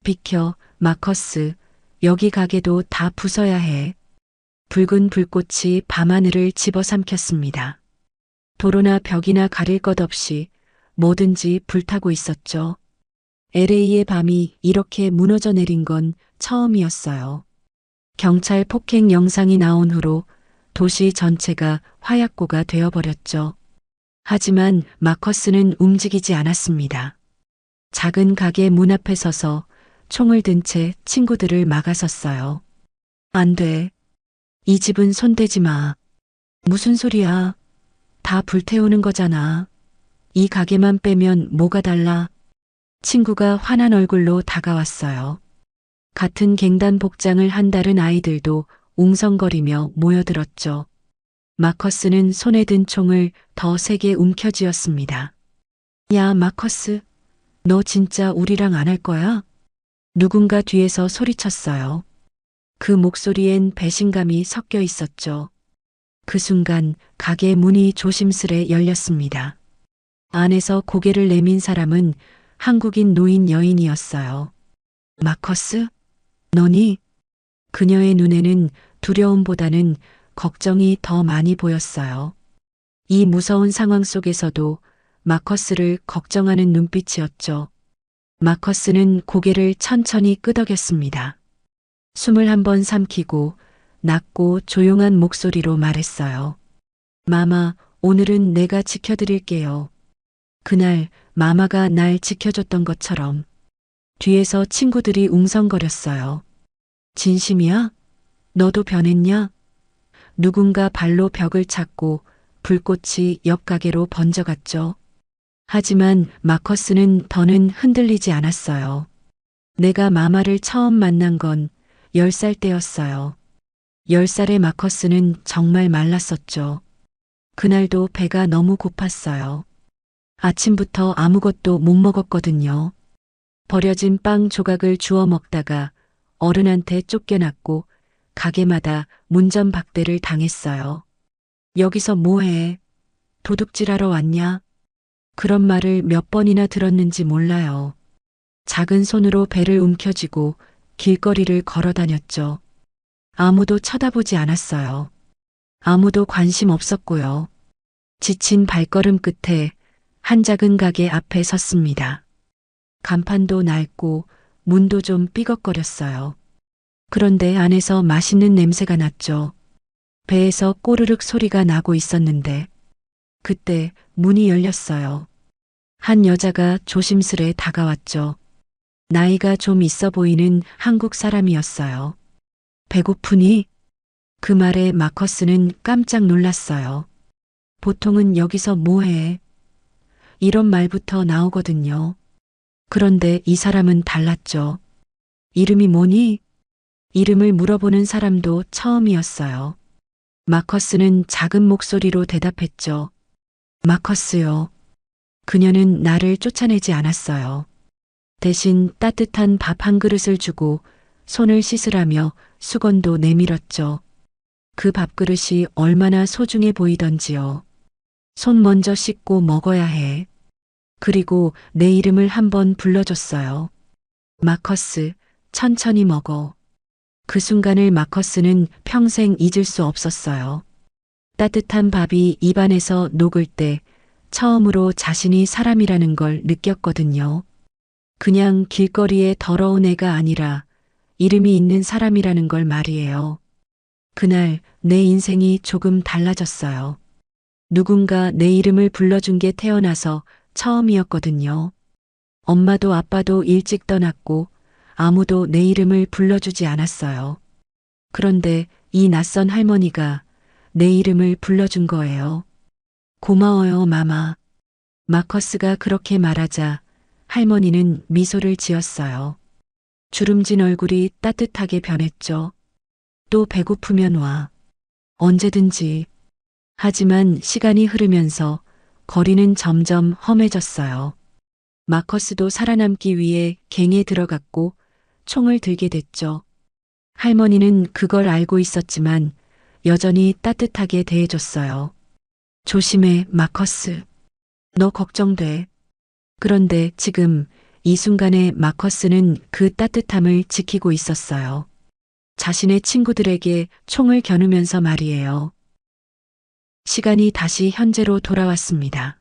비켜, 마커스. 여기 가게도 다 부숴야 해. 붉은 불꽃이 밤하늘을 집어삼켰습니다. 도로나 벽이나 가릴 것 없이 뭐든지 불타고 있었죠. LA의 밤이 이렇게 무너져 내린 건 처음이었어요. 경찰 폭행 영상이 나온 후로 도시 전체가 화약고가 되어버렸죠. 하지만 마커스는 움직이지 않았습니다. 작은 가게 문 앞에 서서 총을 든 채 친구들을 막아섰어요. 안 돼. 이 집은 손대지 마. 무슨 소리야. 다 불태우는 거잖아. 이 가게만 빼면 뭐가 달라. 친구가 화난 얼굴로 다가왔어요. 같은 갱단 복장을 한 다른 아이들도 웅성거리며 모여들었죠. 마커스는 손에 든 총을 더 세게 움켜쥐었습니다. 야, 마커스. 너 진짜 우리랑 안 할 거야? 누군가 뒤에서 소리쳤어요. 그 목소리엔 배신감이 섞여 있었죠. 그 순간 가게 문이 조심스레 열렸습니다. 안에서 고개를 내민 사람은 한국인 노인 여인이었어요. 마커스? 너니? 그녀의 눈에는 두려움보다는 걱정이 더 많이 보였어요. 이 무서운 상황 속에서도 마커스를 걱정하는 눈빛이었죠. 마커스는 고개를 천천히 끄덕였습니다. 숨을 한번 삼키고 낮고 조용한 목소리로 말했어요. 마마, 오늘은 내가 지켜드릴게요. 그날 마마가 날 지켜줬던 것처럼. 뒤에서 친구들이 웅성거렸어요. 진심이야? 너도 변했냐? 누군가 발로 벽을 찾고 불꽃이 옆 가게로 번져갔죠. 하지만 마커스는 더는 흔들리지 않았어요. 내가 마마를 처음 만난 건 10살 때였어요. 10살의 마커스는 정말 말랐었죠. 그날도 배가 너무 고팠어요. 아침부터 아무것도 못 먹었거든요. 버려진 빵 조각을 주워 먹다가 어른한테 쫓겨났고 가게마다 문전박대를 당했어요. 여기서 뭐해? 도둑질하러 왔냐? 그런 말을 몇 번이나 들었는지 몰라요. 작은 손으로 배를 움켜쥐고 길거리를 걸어 다녔죠. 아무도 쳐다보지 않았어요. 아무도 관심 없었고요. 지친 발걸음 끝에 한 작은 가게 앞에 섰습니다. 간판도 낡고 문도 좀 삐걱거렸어요. 그런데 안에서 맛있는 냄새가 났죠. 배에서 꼬르륵 소리가 나고 있었는데 그때 문이 열렸어요. 한 여자가 조심스레 다가왔죠. 나이가 좀 있어 보이는 한국 사람이었어요. 배고프니? 그 말에 마커스는 깜짝 놀랐어요. 보통은 여기서 뭐해? 이런 말부터 나오거든요. 그런데 이 사람은 달랐죠. 이름이 뭐니? 이름을 물어보는 사람도 처음이었어요. 마커스는 작은 목소리로 대답했죠. 마커스요. 그녀는 나를 쫓아내지 않았어요. 대신 따뜻한 밥 한 그릇을 주고 손을 씻으라며 수건도 내밀었죠. 그 밥그릇이 얼마나 소중해 보이던지요. 손 먼저 씻고 먹어야 해. 그리고 내 이름을 한번 불러줬어요. 마커스, 천천히 먹어. 그 순간을 마커스는 평생 잊을 수 없었어요. 따뜻한 밥이 입안에서 녹을 때 처음으로 자신이 사람이라는 걸 느꼈거든요. 그냥 길거리에 더러운 애가 아니라 이름이 있는 사람이라는 걸 말이에요. 그날 내 인생이 조금 달라졌어요. 누군가 내 이름을 불러준 게 태어나서 처음이었거든요. 엄마도 아빠도 일찍 떠났고 아무도 내 이름을 불러주지 않았어요. 그런데 이 낯선 할머니가 내 이름을 불러준 거예요. 고마워요, 마마. 마커스가 그렇게 말하자 할머니는 미소를 지었어요. 주름진 얼굴이 따뜻하게 변했죠. 또 배고프면 와. 언제든지. 하지만 시간이 흐르면서 거리는 점점 험해졌어요. 마커스도 살아남기 위해 갱에 들어갔고 총을 들게 됐죠. 할머니는 그걸 알고 있었지만 여전히 따뜻하게 대해줬어요. 조심해, 마커스. 너 걱정돼. 그런데 지금 이 순간에 마커스는 그 따뜻함을 지키고 있었어요. 자신의 친구들에게 총을 겨누면서 말이에요. 시간이 다시 현재로 돌아왔습니다.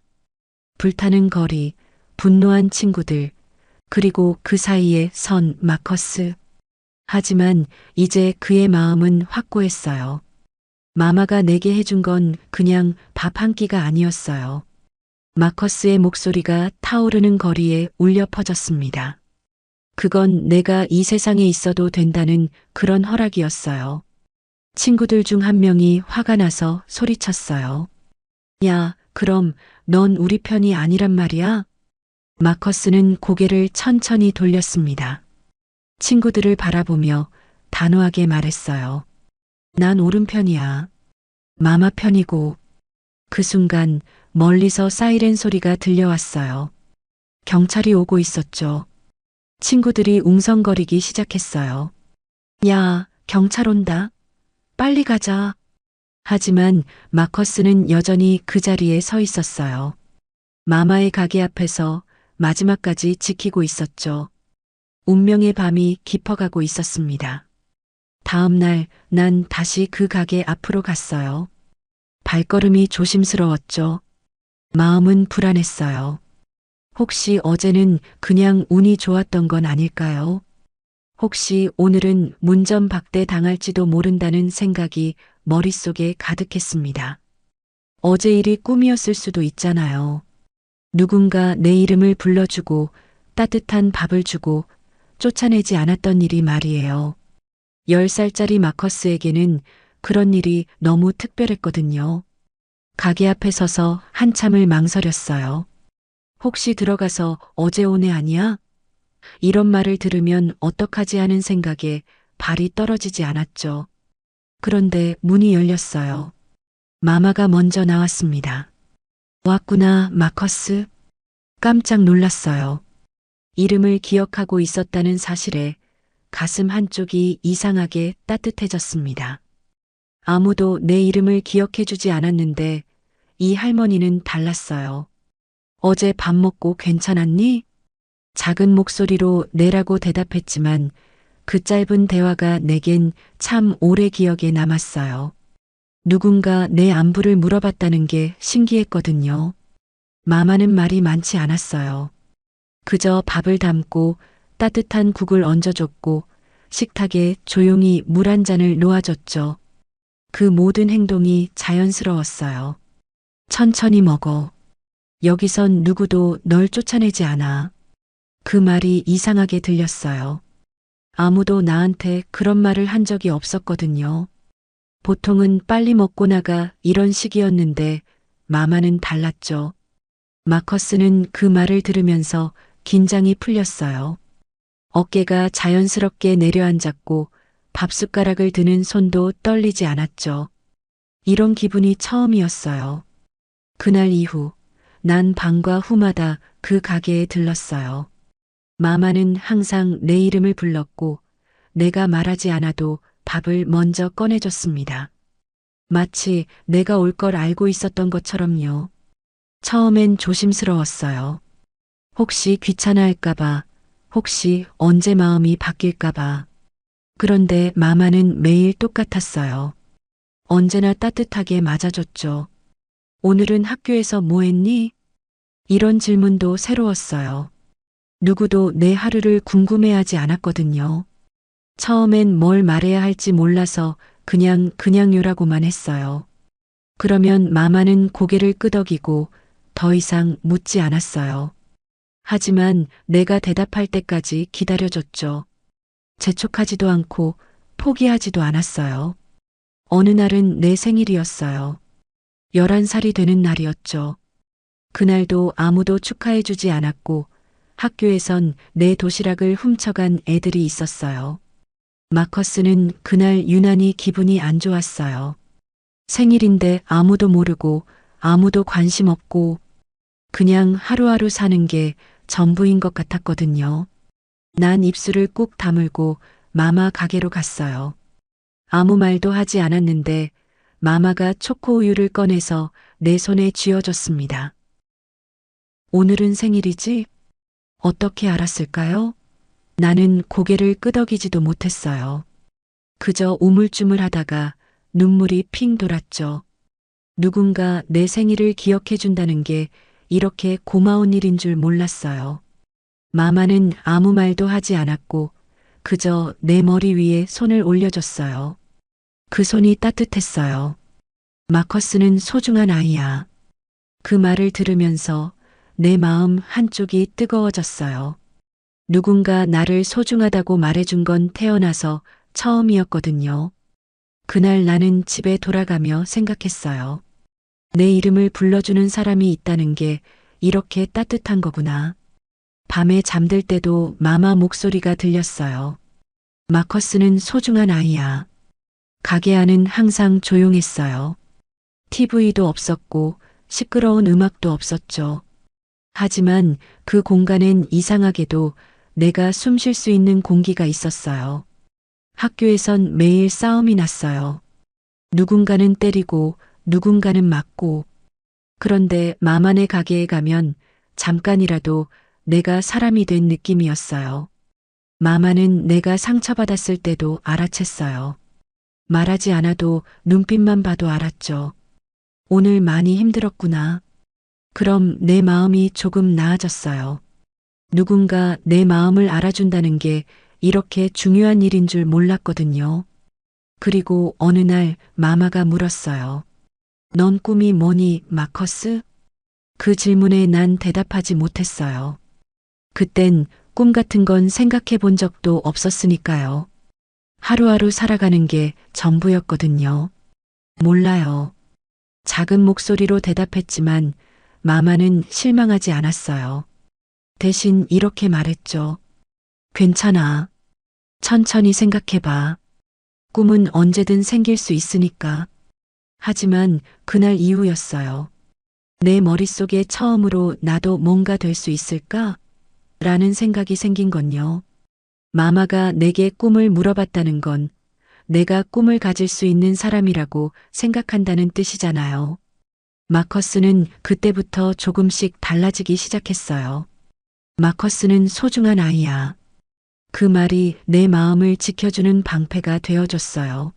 불타는 거리, 분노한 친구들, 그리고 그 사이에 선 마커스. 하지만 이제 그의 마음은 확고했어요. 마마가 내게 해준 건 그냥 밥 한 끼가 아니었어요. 마커스의 목소리가 타오르는 거리에 울려 퍼졌습니다. 그건 내가 이 세상에 있어도 된다는 그런 허락이었어요. 친구들 중 한 명이 화가 나서 소리쳤어요. 야, 그럼 넌 우리 편이 아니란 말이야? 마커스는 고개를 천천히 돌렸습니다. 친구들을 바라보며 단호하게 말했어요. 난 오른편이야. 마마 편이고. 그 순간 멀리서 사이렌 소리가 들려왔어요. 경찰이 오고 있었죠. 친구들이 웅성거리기 시작했어요. 야, 경찰 온다. 빨리 가자. 하지만 마커스는 여전히 그 자리에 서 있었어요. 마마의 가게 앞에서 마지막까지 지키고 있었죠. 운명의 밤이 깊어가고 있었습니다. 다음 날 난 다시 그 가게 앞으로 갔어요. 발걸음이 조심스러웠죠. 마음은 불안했어요. 혹시 어제는 그냥 운이 좋았던 건 아닐까요? 혹시 오늘은 문전박대 당할지도 모른다는 생각이 머릿속에 가득했습니다. 어제 일이 꿈이었을 수도 있잖아요. 누군가 내 이름을 불러주고 따뜻한 밥을 주고 쫓아내지 않았던 일이 말이에요. 10살짜리 마커스에게는 그런 일이 너무 특별했거든요. 가게 앞에 서서 한참을 망설였어요. 혹시 들어가서 어제 온 애 아니야? 이런 말을 들으면 어떡하지 하는 생각에 발이 떨어지지 않았죠. 그런데 문이 열렸어요. 마마가 먼저 나왔습니다. 왔구나, 마커스. 깜짝 놀랐어요. 이름을 기억하고 있었다는 사실에 가슴 한쪽이 이상하게 따뜻해졌습니다. 아무도 내 이름을 기억해주지 않았는데 이 할머니는 달랐어요. 어제 밥 먹고 괜찮았니? 작은 목소리로 내라고 대답했지만 그 짧은 대화가 내겐 참 오래 기억에 남았어요. 누군가 내 안부를 물어봤다는 게 신기했거든요. 마마는 말이 많지 않았어요. 그저 밥을 담고 따뜻한 국을 얹어줬고 식탁에 조용히 물 한 잔을 놓아줬죠. 그 모든 행동이 자연스러웠어요. 천천히 먹어. 여기선 누구도 널 쫓아내지 않아. 그 말이 이상하게 들렸어요. 아무도 나한테 그런 말을 한 적이 없었거든요. 보통은 빨리 먹고 나가 이런 식이었는데 마마는 달랐죠. 마커스는 그 말을 들으면서 긴장이 풀렸어요. 어깨가 자연스럽게 내려앉았고 밥숟가락을 드는 손도 떨리지 않았죠. 이런 기분이 처음이었어요. 그날 이후 난 방과 후마다 그 가게에 들렀어요. 마마는 항상 내 이름을 불렀고 내가 말하지 않아도 밥을 먼저 꺼내줬습니다. 마치 내가 올 걸 알고 있었던 것처럼요. 처음엔 조심스러웠어요. 혹시 귀찮아할까봐, 혹시 언제 마음이 바뀔까봐. 그런데 마마는 매일 똑같았어요. 언제나 따뜻하게 맞아줬죠. 오늘은 학교에서 뭐 했니? 이런 질문도 새로웠어요. 누구도 내 하루를 궁금해하지 않았거든요. 처음엔 뭘 말해야 할지 몰라서 그냥요라고만 했어요. 그러면 마마는 고개를 끄덕이고 더 이상 묻지 않았어요. 하지만 내가 대답할 때까지 기다려줬죠. 재촉하지도 않고 포기하지도 않았어요. 어느 날은 내 생일이었어요. 11살이 되는 날이었죠. 그날도 아무도 축하해주지 않았고 학교에선 내 도시락을 훔쳐간 애들이 있었어요. 마커스는 그날 유난히 기분이 안 좋았어요. 생일인데 아무도 모르고 아무도 관심 없고 그냥 하루하루 사는 게 전부인 것 같았거든요. 난 입술을 꾹 다물고 마마 가게로 갔어요. 아무 말도 하지 않았는데 마마가 초코우유를 꺼내서 내 손에 쥐어줬습니다. 오늘은 생일이지? 어떻게 알았을까요? 나는 고개를 끄덕이지도 못했어요. 그저 우물쭈물하다가 눈물이 핑 돌았죠. 누군가 내 생일을 기억해 준다는 게 이렇게 고마운 일인 줄 몰랐어요. 마마는 아무 말도 하지 않았고 그저 내 머리 위에 손을 올려줬어요. 그 손이 따뜻했어요. 마커스는 소중한 아이야. 그 말을 들으면서 내 마음 한쪽이 뜨거워졌어요. 누군가 나를 소중하다고 말해준 건 태어나서 처음이었거든요. 그날 나는 집에 돌아가며 생각했어요. 내 이름을 불러주는 사람이 있다는 게 이렇게 따뜻한 거구나. 밤에 잠들 때도 마마 목소리가 들렸어요. 마커스는 소중한 아이야. 가게 안은 항상 조용했어요. TV도 없었고 시끄러운 음악도 없었죠. 하지만 그 공간엔 이상하게도 내가 숨 쉴 수 있는 공기가 있었어요. 학교에선 매일 싸움이 났어요. 누군가는 때리고 누군가는 맞고. 그런데 마마네 가게에 가면 잠깐이라도 내가 사람이 된 느낌이었어요. 마마는 내가 상처받았을 때도 알아챘어요. 말하지 않아도 눈빛만 봐도 알았죠. 오늘 많이 힘들었구나. 그럼 내 마음이 조금 나아졌어요. 누군가 내 마음을 알아준다는 게 이렇게 중요한 일인 줄 몰랐거든요. 그리고 어느 날 마마가 물었어요. 넌 꿈이 뭐니, 마커스? 그 질문에 난 대답하지 못했어요. 그땐 꿈 같은 건 생각해 본 적도 없었으니까요. 하루하루 살아가는 게 전부였거든요. 몰라요. 작은 목소리로 대답했지만 마마는 실망하지 않았어요. 대신 이렇게 말했죠. 괜찮아. 천천히 생각해봐. 꿈은 언제든 생길 수 있으니까. 하지만 그날 이후였어요. 내 머릿속에 처음으로 나도 뭔가 될 수 있을까? 라는 생각이 생긴 건요. 마마가 내게 꿈을 물어봤다는 건 내가 꿈을 가질 수 있는 사람이라고 생각한다는 뜻이잖아요. 마커스는 그때부터 조금씩 달라지기 시작했어요. 마커스는 소중한 아이야. 그 말이 내 마음을 지켜주는 방패가 되어줬어요.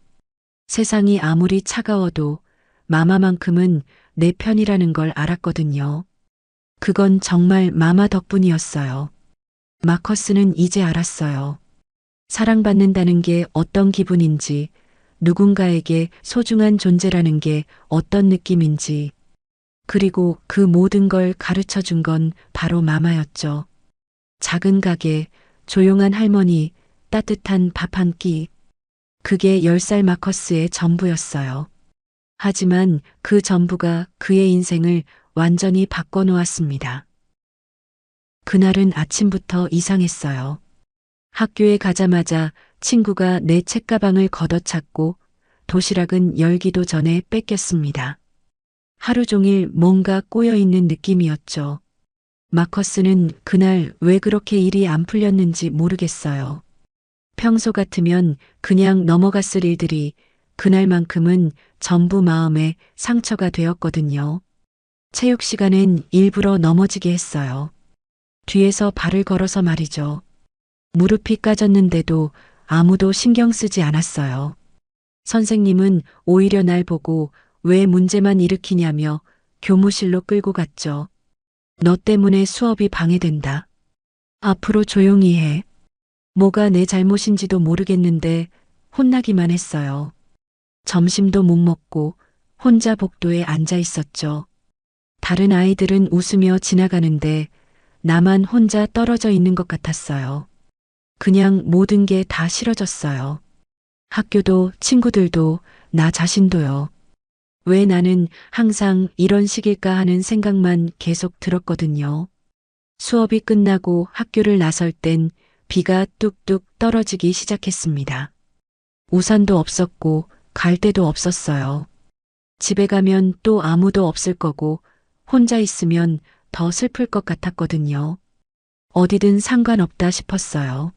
세상이 아무리 차가워도 마마만큼은 내 편이라는 걸 알았거든요. 그건 정말 마마 덕분이었어요. 마커스는 이제 알았어요. 사랑받는다는 게 어떤 기분인지, 누군가에게 소중한 존재라는 게 어떤 느낌인지, 그리고 그 모든 걸 가르쳐 준 건 바로 마마였죠. 작은 가게, 조용한 할머니, 따뜻한 밥 한 끼. 그게 10살 마커스의 전부였어요. 하지만 그 전부가 그의 인생을 완전히 바꿔놓았습니다. 그날은 아침부터 이상했어요. 학교에 가자마자 친구가 내 책가방을 걷어찼고 도시락은 열기도 전에 뺏겼습니다. 하루 종일 뭔가 꼬여있는 느낌이었죠. 마커스는 그날 왜 그렇게 일이 안 풀렸는지 모르겠어요. 평소 같으면 그냥 넘어갔을 일들이 그날만큼은 전부 마음에 상처가 되었거든요. 체육 시간엔 일부러 넘어지게 했어요. 뒤에서 발을 걸어서 말이죠. 무릎이 까졌는데도 아무도 신경 쓰지 않았어요. 선생님은 오히려 날 보고 왜 문제만 일으키냐며 교무실로 끌고 갔죠. 너 때문에 수업이 방해된다. 앞으로 조용히 해. 뭐가 내 잘못인지도 모르겠는데 혼나기만 했어요. 점심도 못 먹고 혼자 복도에 앉아 있었죠. 다른 아이들은 웃으며 지나가는데 나만 혼자 떨어져 있는 것 같았어요. 그냥 모든 게 다 싫어졌어요. 학교도 친구들도 나 자신도요. 왜 나는 항상 이런 식일까 하는 생각만 계속 들었거든요. 수업이 끝나고 학교를 나설 땐 비가 뚝뚝 떨어지기 시작했습니다. 우산도 없었고 갈 데도 없었어요. 집에 가면 또 아무도 없을 거고 혼자 있으면 더 슬플 것 같았거든요. 어디든 상관없다 싶었어요.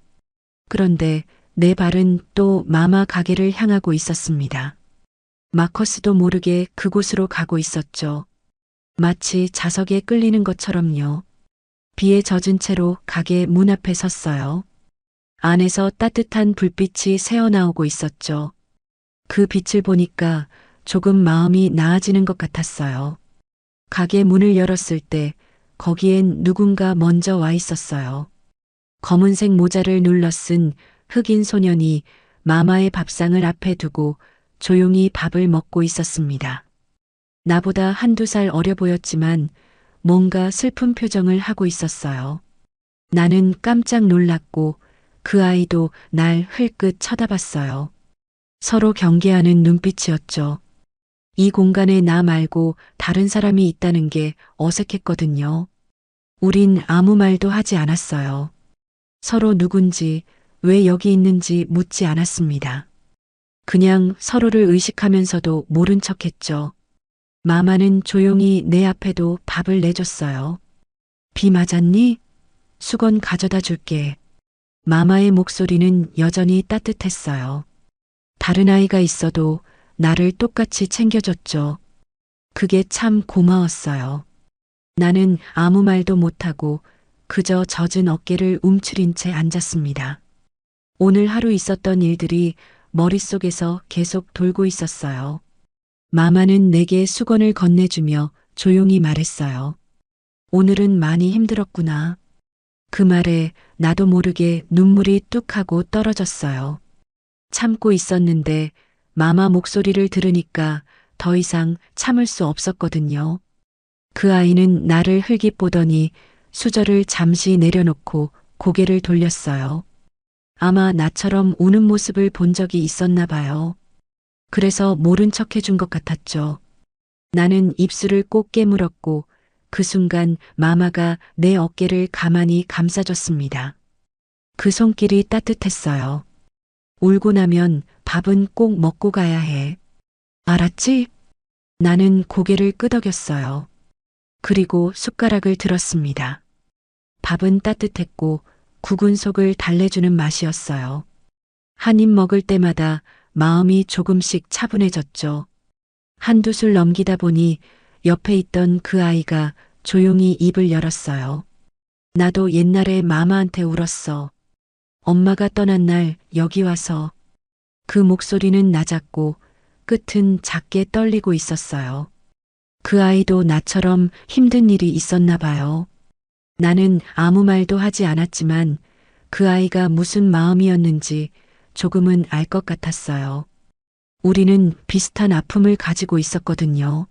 그런데 내 발은 또 마마 가게를 향하고 있었습니다. 마커스도 모르게 그곳으로 가고 있었죠. 마치 자석에 끌리는 것처럼요. 비에 젖은 채로 가게 문 앞에 섰어요. 안에서 따뜻한 불빛이 새어나오고 있었죠. 그 빛을 보니까 조금 마음이 나아지는 것 같았어요. 가게 문을 열었을 때 거기엔 누군가 먼저 와 있었어요. 검은색 모자를 눌러 쓴 흑인 소년이 마마의 밥상을 앞에 두고 조용히 밥을 먹고 있었습니다. 나보다 한두 살 어려 보였지만 뭔가 슬픈 표정을 하고 있었어요. 나는 깜짝 놀랐고 그 아이도 날 흘끗 쳐다봤어요. 서로 경계하는 눈빛이었죠. 이 공간에 나 말고 다른 사람이 있다는 게 어색했거든요. 우린 아무 말도 하지 않았어요. 서로 누군지, 왜 여기 있는지 묻지 않았습니다. 그냥 서로를 의식하면서도 모른 척 했죠. 마마는 조용히 내 앞에도 밥을 내줬어요. 비 맞았니? 수건 가져다 줄게. 마마의 목소리는 여전히 따뜻했어요. 다른 아이가 있어도 나를 똑같이 챙겨줬죠. 그게 참 고마웠어요. 나는 아무 말도 못하고 그저 젖은 어깨를 움츠린 채 앉았습니다. 오늘 하루 있었던 일들이 머릿속에서 계속 돌고 있었어요. 마마는 내게 수건을 건네주며 조용히 말했어요. 오늘은 많이 힘들었구나. 그 말에 나도 모르게 눈물이 뚝 하고 떨어졌어요. 참고 있었는데 마마 목소리를 들으니까 더 이상 참을 수 없었거든요. 그 아이는 나를 흘깃 보더니 수저를 잠시 내려놓고 고개를 돌렸어요. 아마 나처럼 우는 모습을 본 적이 있었나 봐요. 그래서 모른 척 해준 것 같았죠. 나는 입술을 꼭 깨물었고 그 순간 마마가 내 어깨를 가만히 감싸줬습니다. 그 손길이 따뜻했어요. 울고 나면 밥은 꼭 먹고 가야 해. 알았지? 나는 고개를 끄덕였어요. 그리고 숟가락을 들었습니다. 밥은 따뜻했고 국은 속을 달래주는 맛이었어요. 한 입 먹을 때마다 마음이 조금씩 차분해졌죠. 한두 술 넘기다 보니 옆에 있던 그 아이가 조용히 입을 열었어요. 나도 옛날에 마마한테 울었어. 엄마가 떠난 날 여기 와서. 그 목소리는 낮았고 끝은 작게 떨리고 있었어요. 그 아이도 나처럼 힘든 일이 있었나 봐요. 나는 아무 말도 하지 않았지만 그 아이가 무슨 마음이었는지 조금은 알 것 같았어요. 우리는 비슷한 아픔을 가지고 있었거든요.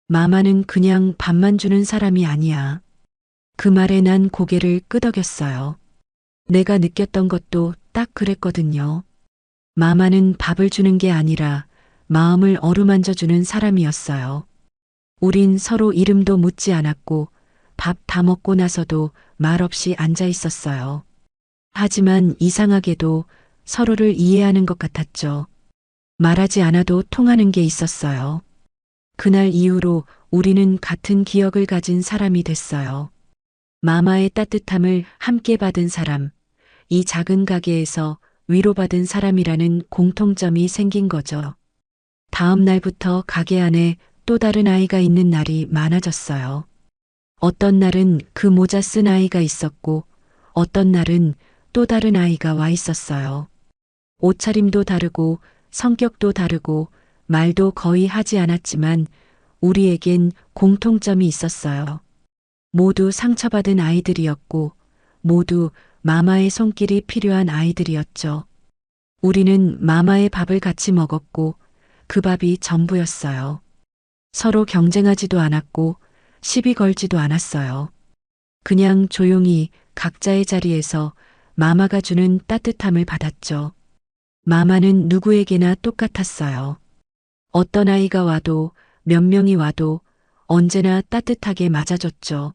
마마는 그냥 밥만 주는 사람이 아니야. 그 말에 난 고개를 끄덕였어요. 내가 느꼈던 것도 딱 그랬거든요. 마마는 밥을 주는 게 아니라 마음을 어루만져 주는 사람이었어요. 우린 서로 이름도 묻지 않았고 밥 다 먹고 나서도 말없이 앉아 있었어요. 하지만 이상하게도 서로를 이해하는 것 같았죠. 말하지 않아도 통하는 게 있었어요. 그날 이후로 우리는 같은 기억을 가진 사람이 됐어요. 마마의 따뜻함을 함께 받은 사람, 이 작은 가게에서 위로받은 사람이라는 공통점이 생긴 거죠. 다음 날부터 가게 안에 또 다른 아이가 있는 날이 많아졌어요. 어떤 날은 그 모자 쓴 아이가 있었고, 어떤 날은 또 다른 아이가 와 있었어요. 옷차림도 다르고, 성격도 다르고, 말도 거의 하지 않았지만, 우리에겐 공통점이 있었어요. 모두 상처받은 아이들이었고, 모두 마마의 손길이 필요한 아이들이었죠. 우리는 마마의 밥을 같이 먹었고, 그 밥이 전부였어요. 서로 경쟁하지도 않았고, 시비 걸지도 않았어요. 그냥 조용히 각자의 자리에서 마마가 주는 따뜻함을 받았죠. 마마는 누구에게나 똑같았어요. 어떤 아이가 와도 몇 명이 와도 언제나 따뜻하게 맞아줬죠.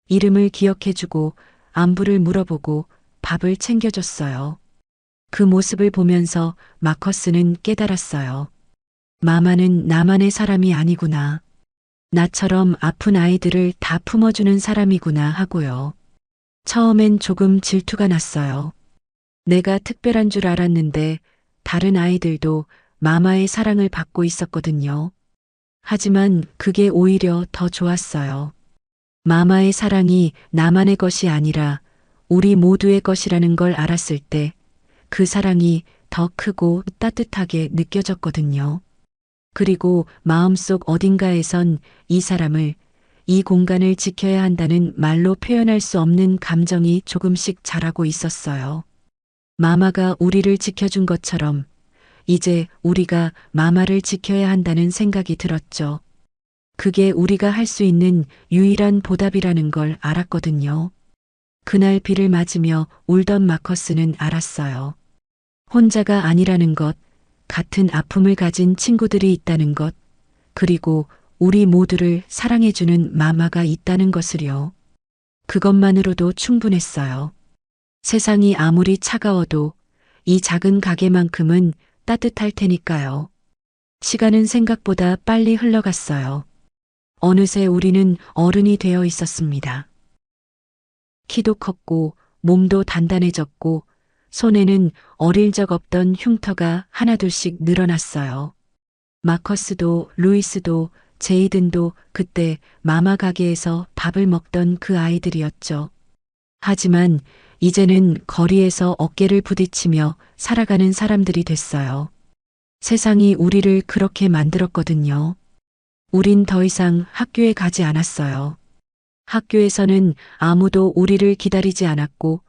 이름을 기억해주고 안부를 물어보고 밥을 챙겨줬어요. 그 모습을 보면서 마커스는 깨달았어요. 마마는 나만의 사람이 아니구나. 나처럼 아픈 아이들을 다 품어주는 사람이구나 하고요. 처음엔 조금 질투가 났어요. 내가 특별한 줄 알았는데 다른 아이들도 마마의 사랑을 받고 있었거든요. 하지만 그게 오히려 더 좋았어요. 마마의 사랑이 나만의 것이 아니라 우리 모두의 것이라는 걸 알았을 때 그 사랑이 더 크고 따뜻하게 느껴졌거든요. 그리고 마음속 어딘가에선 이 사람을, 이 공간을 지켜야 한다는 말로 표현할 수 없는 감정이 조금씩 자라고 있었어요. 마마가 우리를 지켜준 것처럼 이제 우리가 마마를 지켜야 한다는 생각이 들었죠. 그게 우리가 할 수 있는 유일한 보답이라는 걸 알았거든요. 그날 비를 맞으며 울던 마커스는 알았어요. 혼자가 아니라는 것, 같은 아픔을 가진 친구들이 있다는 것, 그리고 우리 모두를 사랑해주는 마마가 있다는 것을요. 그것만으로도 충분했어요. 세상이 아무리 차가워도 이 작은 가게만큼은 따뜻할 테니까요. 시간은 생각보다 빨리 흘러갔어요. 어느새 우리는 어른이 되어 있었습니다. 키도 컸고 몸도 단단해졌고 손에는 어릴 적 없던 흉터가 하나둘씩 늘어났어요. 마커스도 루이스도 제이든도 그때 마마 가게에서 밥을 먹던 그 아이들이었죠. 하지만 이제는 거리에서 어깨를 부딪히며 살아가는 사람들이 됐어요. 세상이 우리를 그렇게 만들었거든요. 우린 더 이상 학교에 가지 않았어요. 학교에서는 아무도 우리를 기다리지 않았고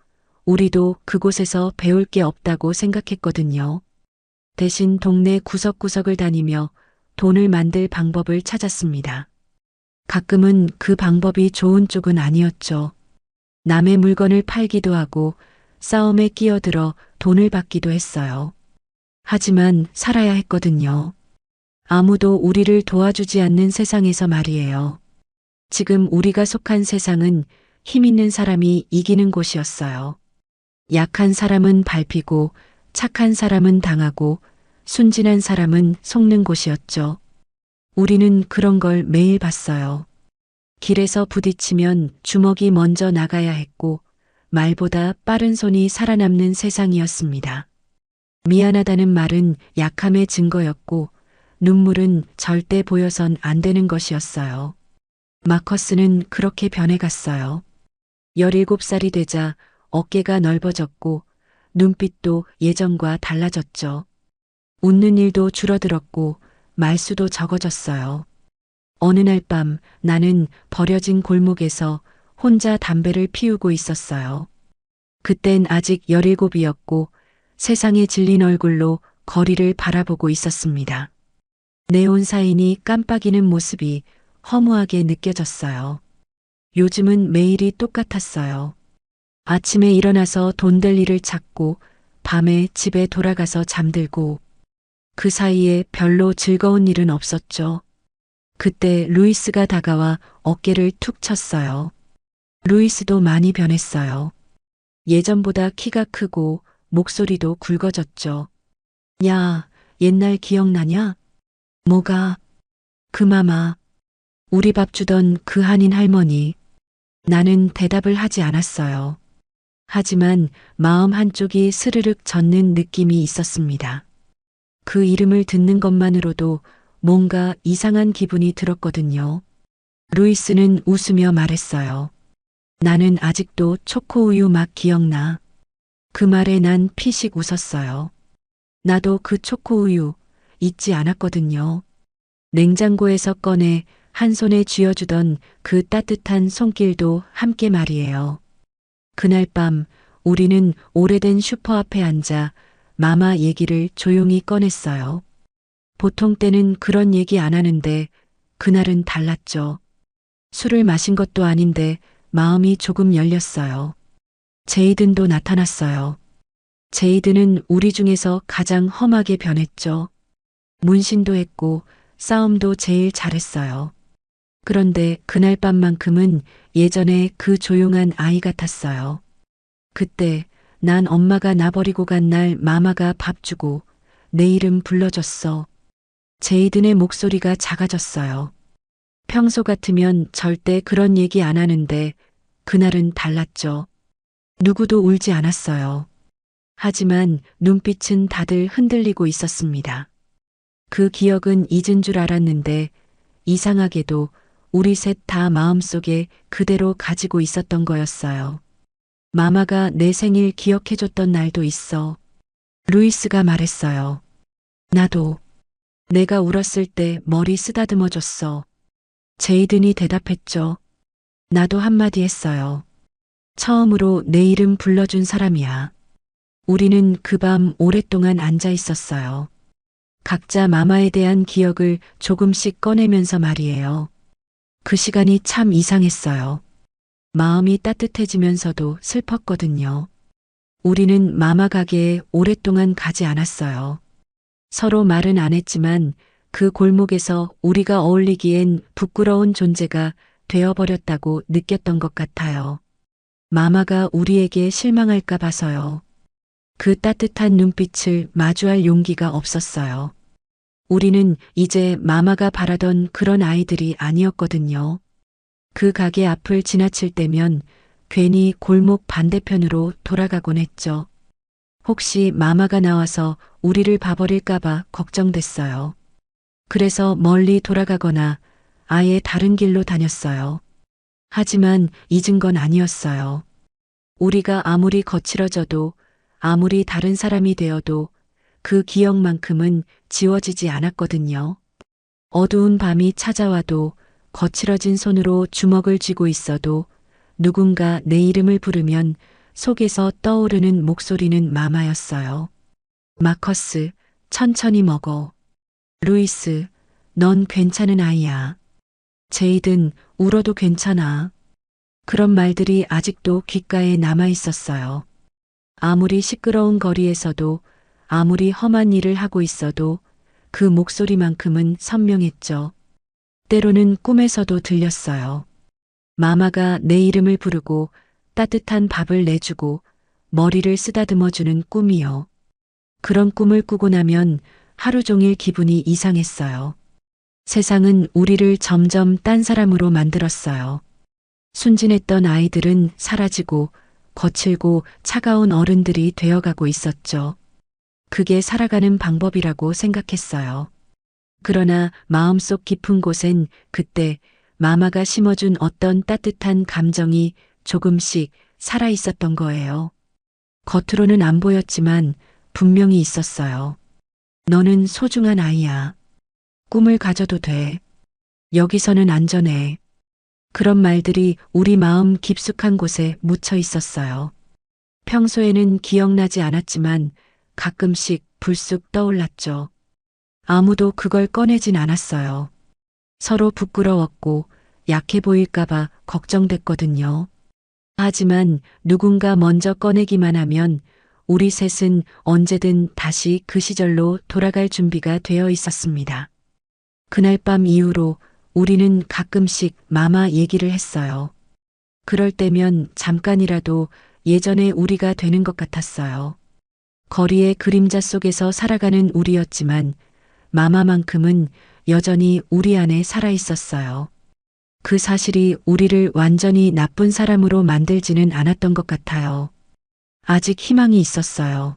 우리도 그곳에서 배울 게 없다고 생각했거든요. 대신 동네 구석구석을 다니며 돈을 만들 방법을 찾았습니다. 가끔은 그 방법이 좋은 쪽은 아니었죠. 남의 물건을 팔기도 하고 싸움에 끼어들어 돈을 받기도 했어요. 하지만 살아야 했거든요. 아무도 우리를 도와주지 않는 세상에서 말이에요. 지금 우리가 속한 세상은 힘 있는 사람이 이기는 곳이었어요. 약한 사람은 밟히고 착한 사람은 당하고 순진한 사람은 속는 곳이었죠. 우리는 그런 걸 매일 봤어요. 길에서 부딪히면 주먹이 먼저 나가야 했고 말보다 빠른 손이 살아남는 세상이었습니다. 미안하다는 말은 약함의 증거였고 눈물은 절대 보여선 안 되는 것이었어요. 마커스는 그렇게 변해갔어요. 17살이 되자 어깨가 넓어졌고 눈빛도 예전과 달라졌죠. 웃는 일도 줄어들었고 말수도 적어졌어요. 어느 날 밤 나는 버려진 골목에서 혼자 담배를 피우고 있었어요. 그땐 아직 17이었고 세상에 질린 얼굴로 거리를 바라보고 있었습니다. 네온 사인이 깜빡이는 모습이 허무하게 느껴졌어요. 요즘은 매일이 똑같았어요. 아침에 일어나서 돈 될 일을 찾고 밤에 집에 돌아가서 잠들고 그 사이에 별로 즐거운 일은 없었죠. 그때 루이스가 다가와 어깨를 툭 쳤어요. 루이스도 많이 변했어요. 예전보다 키가 크고 목소리도 굵어졌죠. 야, 옛날 기억나냐? 뭐가? 그 마마. 우리 밥 주던 그 한인 할머니. 나는 대답을 하지 않았어요. 하지만 마음 한쪽이 스르륵 젖는 느낌이 있었습니다. 그 이름을 듣는 것만으로도 뭔가 이상한 기분이 들었거든요. 루이스는 웃으며 말했어요. 나는 아직도 초코우유 맛 기억나. 그 말에 난 피식 웃었어요. 나도 그 초코우유 잊지 않았거든요. 냉장고에서 꺼내 한 손에 쥐어주던 그 따뜻한 손길도 함께 말이에요. 그날 밤 우리는 오래된 슈퍼 앞에 앉아 마마 얘기를 조용히 꺼냈어요. 보통 때는 그런 얘기 안 하는데 그날은 달랐죠. 술을 마신 것도 아닌데 마음이 조금 열렸어요. 제이든도 나타났어요. 제이든은 우리 중에서 가장 험하게 변했죠. 문신도 했고 싸움도 제일 잘했어요. 그런데 그날 밤만큼은 예전에 그 조용한 아이 같았어요. 그때 난 엄마가 나 버리고 간 날 마마가 밥 주고 내 이름 불러줬어. 제이든의 목소리가 작아졌어요. 평소 같으면 절대 그런 얘기 안 하는데 그날은 달랐죠. 누구도 울지 않았어요. 하지만 눈빛은 다들 흔들리고 있었습니다. 그 기억은 잊은 줄 알았는데 이상하게도 우리 셋 다 마음속에 그대로 가지고 있었던 거였어요. 마마가 내 생일 기억해줬던 날도 있어. 루이스가 말했어요. 나도. 내가 울었을 때 머리 쓰다듬어줬어. 제이든이 대답했죠. 나도 한마디 했어요. 처음으로 내 이름 불러준 사람이야. 우리는 그 밤 오랫동안 앉아 있었어요. 각자 마마에 대한 기억을 조금씩 꺼내면서 말이에요. 그 시간이 참 이상했어요. 마음이 따뜻해지면서도 슬펐거든요. 우리는 마마 가게에 오랫동안 가지 않았어요. 서로 말은 안 했지만 그 골목에서 우리가 어울리기엔 부끄러운 존재가 되어버렸다고 느꼈던 것 같아요. 마마가 우리에게 실망할까 봐서요. 그 따뜻한 눈빛을 마주할 용기가 없었어요. 우리는 이제 마마가 바라던 그런 아이들이 아니었거든요. 그 가게 앞을 지나칠 때면 괜히 골목 반대편으로 돌아가곤 했죠. 혹시 마마가 나와서 우리를 봐버릴까봐 걱정됐어요. 그래서 멀리 돌아가거나 아예 다른 길로 다녔어요. 하지만 잊은 건 아니었어요. 우리가 아무리 거칠어져도 아무리 다른 사람이 되어도 그 기억만큼은 지워지지 않았거든요. 어두운 밤이 찾아와도 거칠어진 손으로 주먹을 쥐고 있어도 누군가 내 이름을 부르면 속에서 떠오르는 목소리는 마마였어요. 마커스, 천천히 먹어. 루이스, 넌 괜찮은 아이야. 제이든, 울어도 괜찮아. 그런 말들이 아직도 귓가에 남아 있었어요. 아무리 시끄러운 거리에서도 아무리 험한 일을 하고 있어도 그 목소리만큼은 선명했죠. 때로는 꿈에서도 들렸어요. 마마가 내 이름을 부르고 따뜻한 밥을 내주고 머리를 쓰다듬어주는 꿈이요. 그런 꿈을 꾸고 나면 하루 종일 기분이 이상했어요. 세상은 우리를 점점 딴 사람으로 만들었어요. 순진했던 아이들은 사라지고 거칠고 차가운 어른들이 되어가고 있었죠. 그게 살아가는 방법이라고 생각했어요. 그러나 마음속 깊은 곳엔 그때 마마가 심어준 어떤 따뜻한 감정이 조금씩 살아 있었던 거예요. 겉으로는 안 보였지만 분명히 있었어요. 너는 소중한 아이야. 꿈을 가져도 돼. 여기서는 안전해. 그런 말들이 우리 마음 깊숙한 곳에 묻혀 있었어요. 평소에는 기억나지 않았지만 가끔씩 불쑥 떠올랐죠. 아무도 그걸 꺼내진 않았어요. 서로 부끄러웠고 약해 보일까봐 걱정됐거든요. 하지만 누군가 먼저 꺼내기만 하면 우리 셋은 언제든 다시 그 시절로 돌아갈 준비가 되어 있었습니다. 그날 밤 이후로 우리는 가끔씩 마마 얘기를 했어요. 그럴 때면 잠깐이라도 예전의 우리가 되는 것 같았어요. 거리의 그림자 속에서 살아가는 우리였지만 마마만큼은 여전히 우리 안에 살아 있었어요. 그 사실이 우리를 완전히 나쁜 사람으로 만들지는 않았던 것 같아요. 아직 희망이 있었어요.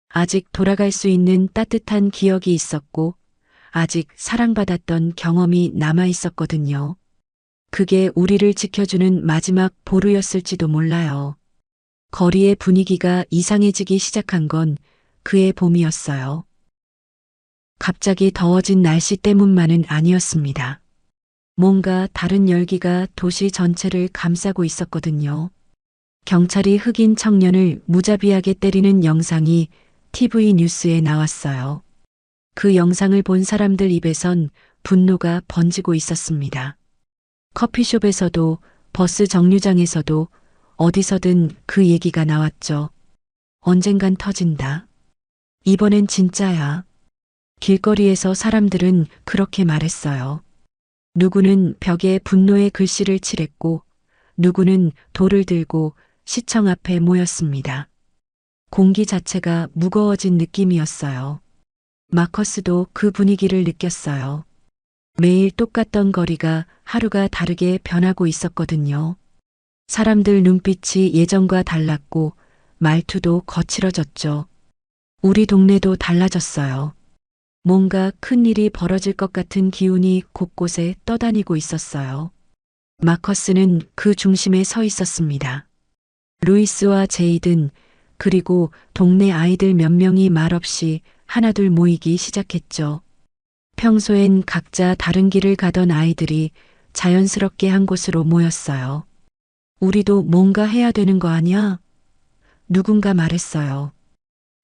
아직 돌아갈 수 있는 따뜻한 기억이 있었고, 아직 사랑받았던 경험이 남아 있었거든요. 그게 우리를 지켜주는 마지막 보루였을지도 몰라요. 거리의 분위기가 이상해지기 시작한 건 그의 봄이었어요. 갑자기 더워진 날씨 때문만은 아니었습니다. 뭔가 다른 열기가 도시 전체를 감싸고 있었거든요. 경찰이 흑인 청년을 무자비하게 때리는 영상이 TV 뉴스에 나왔어요. 그 영상을 본 사람들 입에선 분노가 번지고 있었습니다. 커피숍에서도 버스 정류장에서도 어디서든 그 얘기가 나왔죠. 언젠간 터진다. 이번엔 진짜야. 길거리에서 사람들은 그렇게 말했어요. 누구는 벽에 분노의 글씨를 칠했고 누구는 돌을 들고 시청 앞에 모였습니다. 공기 자체가 무거워진 느낌이었어요. 마커스도 그 분위기를 느꼈어요. 매일 똑같던 거리가 하루가 다르게 변하고 있었거든요. 사람들 눈빛이 예전과 달랐고 말투도 거칠어졌죠. 우리 동네도 달라졌어요. 뭔가 큰 일이 벌어질 것 같은 기운이 곳곳에 떠다니고 있었어요. 마커스는 그 중심에 서 있었습니다. 루이스와 제이든 그리고 동네 아이들 몇 명이 말없이 하나둘 모이기 시작했죠. 평소엔 각자 다른 길을 가던 아이들이 자연스럽게 한 곳으로 모였어요. 우리도 뭔가 해야 되는 거 아니야? 누군가 말했어요.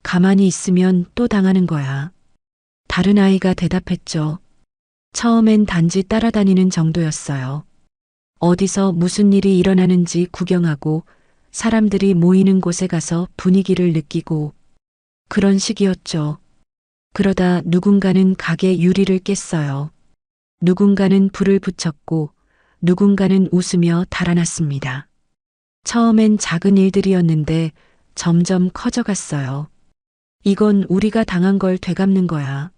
가만히 있으면 또 당하는 거야. 다른 아이가 대답했죠. 처음엔 단지 따라다니는 정도였어요. 어디서 무슨 일이 일어나는지 구경하고 사람들이 모이는 곳에 가서 분위기를 느끼고 그런 식이었죠. 그러다 누군가는 가게 유리를 깼어요. 누군가는 불을 붙였고 누군가는 웃으며 달아났습니다. 처음엔 작은 일들이었는데 점점 커져갔어요. 이건 우리가 당한 걸 되갚는 거야.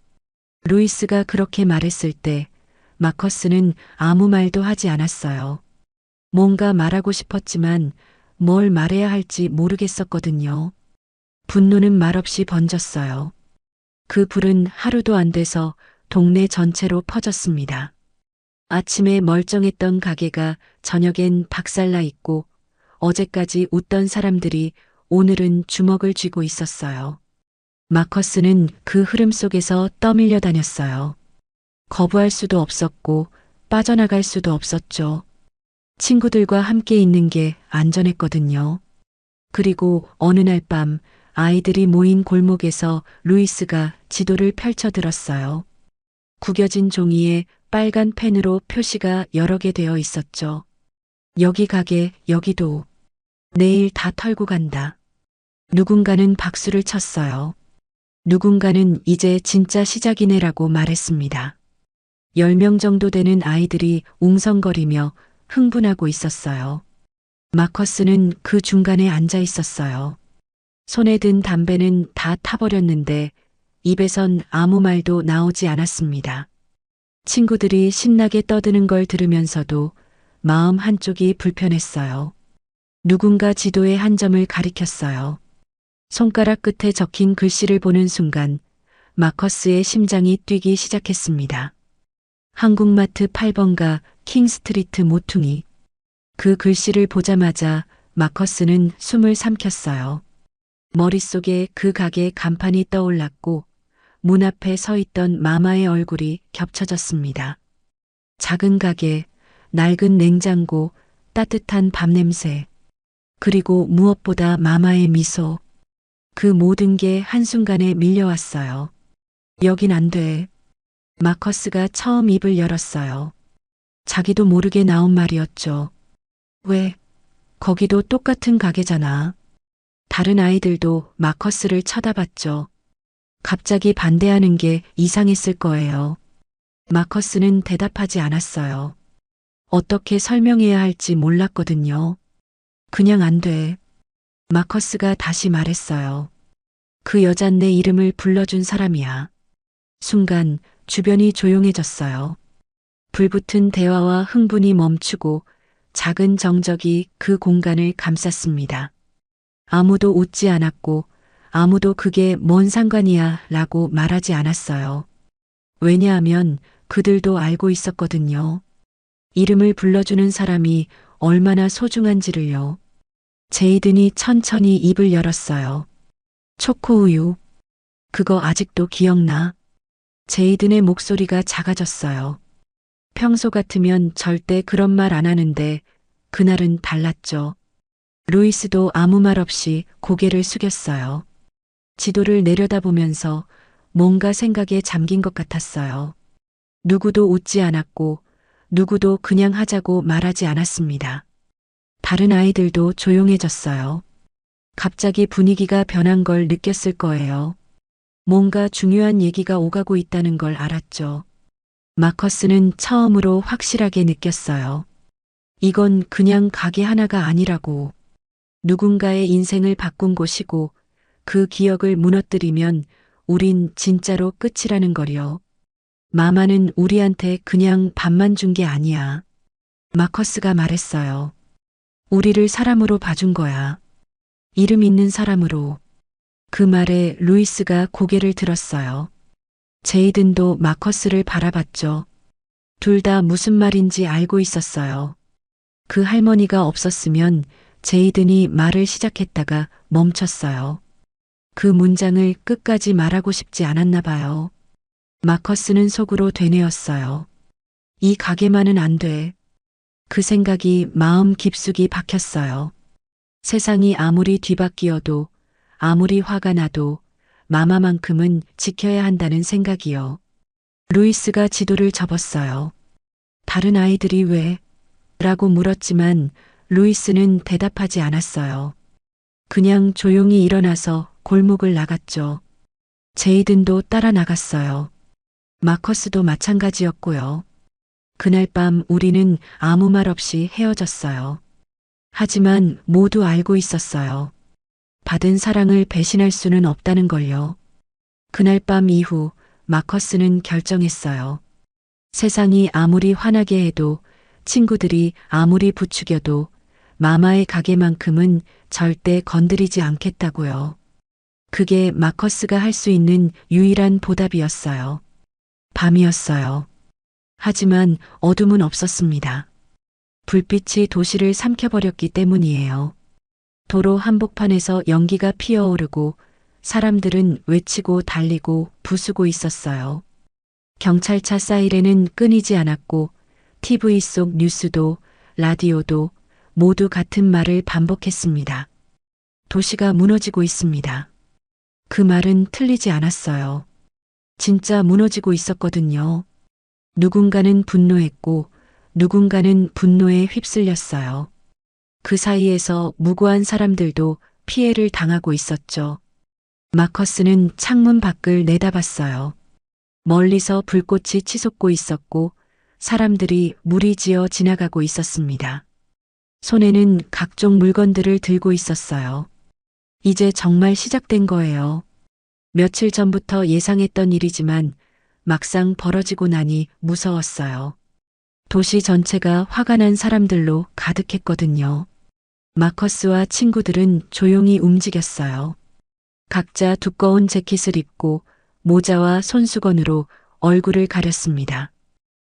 루이스가 그렇게 말했을 때 마커스는 아무 말도 하지 않았어요. 뭔가 말하고 싶었지만 뭘 말해야 할지 모르겠었거든요. 분노는 말없이 번졌어요. 그 불은 하루도 안 돼서 동네 전체로 퍼졌습니다. 아침에 멀쩡했던 가게가 저녁엔 박살나 있고 어제까지 웃던 사람들이 오늘은 주먹을 쥐고 있었어요. 마커스는 그 흐름 속에서 떠밀려 다녔어요. 거부할 수도 없었고 빠져나갈 수도 없었죠. 친구들과 함께 있는 게 안전했거든요. 그리고 어느 날 밤 아이들이 모인 골목에서 루이스가 지도를 펼쳐 들었어요. 구겨진 종이에 빨간 펜으로 표시가 여러 개 되어 있었죠. 여기 가게, 여기도. 내일 다 털고 간다. 누군가는 박수를 쳤어요. 누군가는 이제 진짜 시작이네라고 말했습니다. 10명 정도 되는 아이들이 웅성거리며 흥분하고 있었어요. 마커스는 그 중간에 앉아 있었어요. 손에 든 담배는 다 타버렸는데 입에선 아무 말도 나오지 않았습니다. 친구들이 신나게 떠드는 걸 들으면서도 마음 한쪽이 불편했어요. 누군가 지도의 한 점을 가리켰어요. 손가락 끝에 적힌 글씨를 보는 순간 마커스의 심장이 뛰기 시작했습니다. 한국마트 8번가 킹스트리트 모퉁이. 그 글씨를 보자마자 마커스는 숨을 삼켰어요. 머릿속에 그 가게 간판이 떠올랐고 문 앞에 서 있던 마마의 얼굴이 겹쳐졌습니다. 작은 가게, 낡은 냉장고, 따뜻한 밥 냄새, 그리고 무엇보다 마마의 미소. 그 모든 게 한순간에 밀려왔어요. 여긴 안 돼. 마커스가 처음 입을 열었어요. 자기도 모르게 나온 말이었죠. 왜? 거기도 똑같은 가게잖아. 다른 아이들도 마커스를 쳐다봤죠. 갑자기 반대하는 게 이상했을 거예요. 마커스는 대답하지 않았어요. 어떻게 설명해야 할지 몰랐거든요. 그냥 안 돼. 마커스가 다시 말했어요. 그 여잔 내 이름을 불러준 사람이야. 순간 주변이 조용해졌어요. 불붙은 대화와 흥분이 멈추고 작은 정적이 그 공간을 감쌌습니다. 아무도 웃지 않았고 아무도 그게 뭔 상관이야 라고 말하지 않았어요. 왜냐하면 그들도 알고 있었거든요. 이름을 불러주는 사람이 얼마나 소중한지를요. 제이든이 천천히 입을 열었어요. 초코우유. 그거 아직도 기억나? 제이든의 목소리가 작아졌어요. 평소 같으면 절대 그런 말 안 하는데 그날은 달랐죠. 루이스도 아무 말 없이 고개를 숙였어요. 지도를 내려다보면서 뭔가 생각에 잠긴 것 같았어요. 누구도 웃지 않았고 누구도 그냥 하자고 말하지 않았습니다. 다른 아이들도 조용해졌어요. 갑자기 분위기가 변한 걸 느꼈을 거예요. 뭔가 중요한 얘기가 오가고 있다는 걸 알았죠. 마커스는 처음으로 확실하게 느꼈어요. 이건 그냥 가게 하나가 아니라고. 누군가의 인생을 바꾼 곳이고 그 기억을 무너뜨리면 우린 진짜로 끝이라는 거요. 마마는 우리한테 그냥 밥만 준 게 아니야. 마커스가 말했어요. 우리를 사람으로 봐준 거야. 이름 있는 사람으로. 그 말에 루이스가 고개를 들었어요. 제이든도 마커스를 바라봤죠. 둘 다 무슨 말인지 알고 있었어요. 그 할머니가 없었으면 제이든이 말을 시작했다가 멈췄어요. 그 문장을 끝까지 말하고 싶지 않았나 봐요. 마커스는 속으로 되뇌었어요. 이 가게만은 안 돼. 그 생각이 마음 깊숙이 박혔어요. 세상이 아무리 뒤바뀌어도, 아무리 화가 나도 마마만큼은 지켜야 한다는 생각이요. 루이스가 지도를 접었어요. 다른 아이들이 왜? 라고 물었지만 루이스는 대답하지 않았어요. 그냥 조용히 일어나서 골목을 나갔죠. 제이든도 따라 나갔어요. 마커스도 마찬가지였고요. 그날 밤 우리는 아무 말 없이 헤어졌어요. 하지만 모두 알고 있었어요. 받은 사랑을 배신할 수는 없다는 걸요. 그날 밤 이후 마커스는 결정했어요. 세상이 아무리 화나게 해도, 친구들이 아무리 부추겨도 마마의 가게만큼은 절대 건드리지 않겠다고요. 그게 마커스가 할 수 있는 유일한 보답이었어요. 밤이었어요. 하지만 어둠은 없었습니다. 불빛이 도시를 삼켜버렸기 때문이에요. 도로 한복판에서 연기가 피어오르고 사람들은 외치고 달리고 부수고 있었어요. 경찰차 사이렌은 끊이지 않았고 TV 속 뉴스도 라디오도 모두 같은 말을 반복했습니다. 도시가 무너지고 있습니다. 그 말은 틀리지 않았어요. 진짜 무너지고 있었거든요. 누군가는 분노했고 누군가는 분노에 휩쓸렸어요. 그 사이에서 무고한 사람들도 피해를 당하고 있었죠. 마커스는 창문 밖을 내다봤어요. 멀리서 불꽃이 치솟고 있었고 사람들이 무리지어 지나가고 있었습니다. 손에는 각종 물건들을 들고 있었어요. 이제 정말 시작된 거예요. 며칠 전부터 예상했던 일이지만 막상 벌어지고 나니 무서웠어요. 도시 전체가 화가 난 사람들로 가득했거든요. 마커스와 친구들은 조용히 움직였어요. 각자 두꺼운 재킷을 입고 모자와 손수건으로 얼굴을 가렸습니다.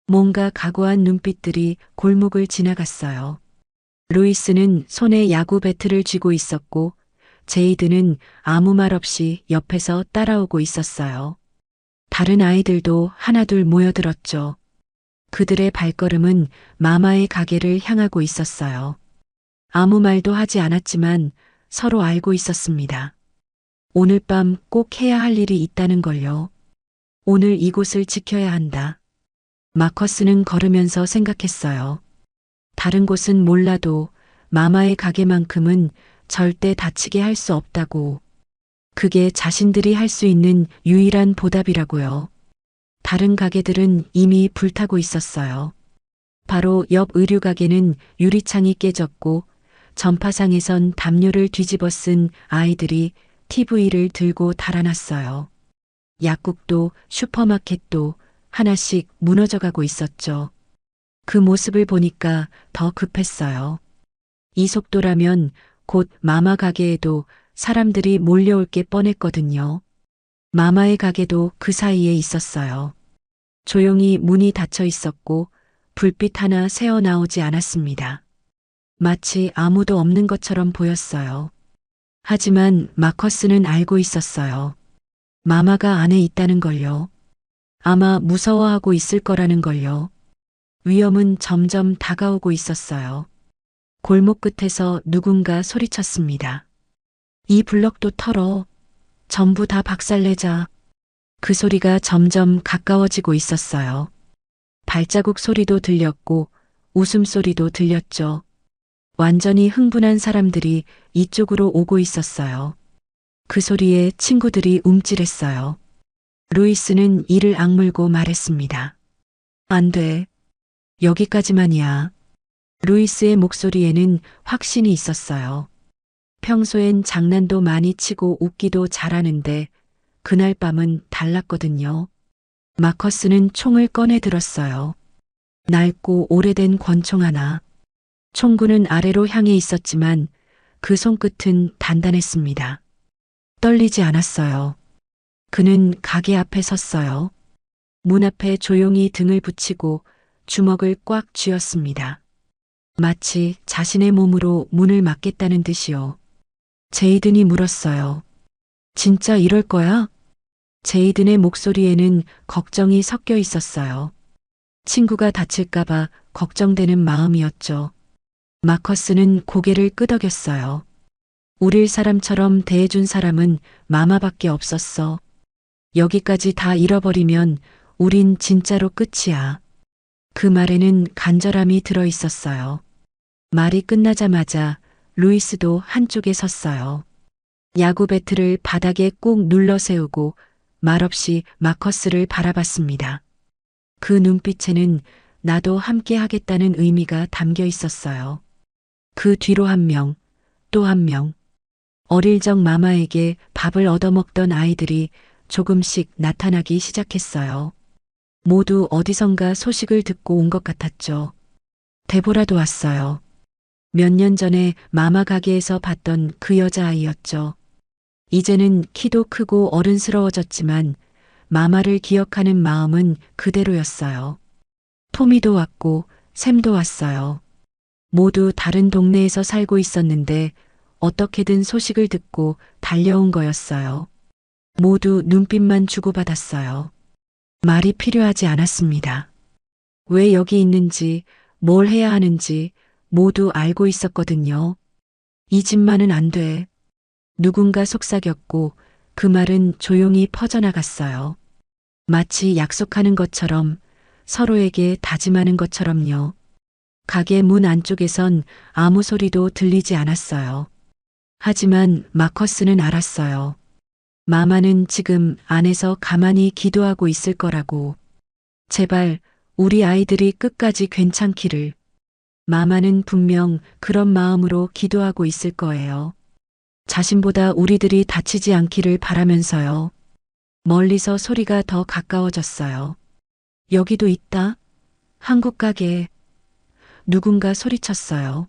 뭔가 각오한 눈빛들이 골목을 지나갔어요. 루이스는 손에 야구 배트를 쥐고 있었고 제이드는 아무 말 없이 옆에서 따라오고 있었어요. 다른 아이들도 하나둘 모여들었죠. 그들의 발걸음은 마마의 가게를 향하고 있었어요. 아무 말도 하지 않았지만 서로 알고 있었습니다. 오늘 밤 꼭 해야 할 일이 있다는 걸요. 오늘 이곳을 지켜야 한다. 마커스는 걸으면서 생각했어요. 다른 곳은 몰라도 마마의 가게만큼은 절대 다치게 할 수 없다고. 그게 자신들이 할 수 있는 유일한 보답이라고요. 다른 가게들은 이미 불타고 있었어요. 바로 옆 의류 가게는 유리창이 깨졌고 전파상에선 담요를 뒤집어 쓴 아이들이 TV를 들고 달아났어요. 약국도 슈퍼마켓도 하나씩 무너져가고 있었죠. 그 모습을 보니까 더 급했어요. 이 속도라면 곧 마마 가게에도 사람들이 몰려올 게 뻔했거든요. 마마의 가게도 그 사이에 있었어요. 조용히 문이 닫혀 있었고 불빛 하나 새어나오지 않았습니다. 마치 아무도 없는 것처럼 보였어요. 하지만 마커스는 알고 있었어요. 마마가 안에 있다는 걸요. 아마 무서워하고 있을 거라는 걸요. 위험은 점점 다가오고 있었어요. 골목 끝에서 누군가 소리쳤습니다. 이 블럭도 털어. 전부 다 박살내자. 그 소리가 점점 가까워지고 있었어요. 발자국 소리도 들렸고 웃음소리도 들렸죠. 완전히 흥분한 사람들이 이쪽으로 오고 있었어요. 그 소리에 친구들이 움찔했어요. 루이스는 이를 악물고 말했습니다. 안 돼. 여기까지만이야. 루이스의 목소리에는 확신이 있었어요. 평소엔 장난도 많이 치고 웃기도 잘하는데 그날 밤은 달랐거든요. 마커스는 총을 꺼내 들었어요. 낡고 오래된 권총 하나. 총구는 아래로 향해 있었지만 그 손끝은 단단했습니다. 떨리지 않았어요. 그는 가게 앞에 섰어요. 문 앞에 조용히 등을 붙이고 주먹을 꽉 쥐었습니다. 마치 자신의 몸으로 문을 막겠다는 듯이요. 제이든이 물었어요. 진짜 이럴 거야? 제이든의 목소리에는 걱정이 섞여 있었어요. 친구가 다칠까봐 걱정되는 마음이었죠. 마커스는 고개를 끄덕였어요. 우릴 사람처럼 대해준 사람은 마마밖에 없었어. 여기까지 다 잃어버리면 우린 진짜로 끝이야. 그 말에는 간절함이 들어 있었어요. 말이 끝나자마자 루이스도 한쪽에 섰어요. 야구 배트를 바닥에 꾹 눌러 세우고 말없이 마커스를 바라봤습니다. 그 눈빛에는 나도 함께 하겠다는 의미가 담겨 있었어요. 그 뒤로 한 명, 또 한 명. 어릴 적 마마에게 밥을 얻어먹던 아이들이 조금씩 나타나기 시작했어요. 모두 어디선가 소식을 듣고 온 것 같았죠. 데보라도 왔어요. 몇 년 전에 마마 가게에서 봤던 그 여자아이였죠. 이제는 키도 크고 어른스러워졌지만 마마를 기억하는 마음은 그대로였어요. 토미도 왔고 샘도 왔어요. 모두 다른 동네에서 살고 있었는데 어떻게든 소식을 듣고 달려온 거였어요. 모두 눈빛만 주고받았어요. 말이 필요하지 않았습니다. 왜 여기 있는지, 뭘 해야 하는지 모두 알고 있었거든요. 이 집만은 안 돼. 누군가 속삭였고 그 말은 조용히 퍼져나갔어요. 마치 약속하는 것처럼, 서로에게 다짐하는 것처럼요. 가게 문 안쪽에선 아무 소리도 들리지 않았어요. 하지만 마커스는 알았어요. 마마는 지금 안에서 가만히 기도하고 있을 거라고. 제발 우리 아이들이 끝까지 괜찮기를. 마마는 분명 그런 마음으로 기도하고 있을 거예요. 자신보다 우리들이 다치지 않기를 바라면서요. 멀리서 소리가 더 가까워졌어요. 여기도 있다. 한국 가게. 누군가 소리쳤어요.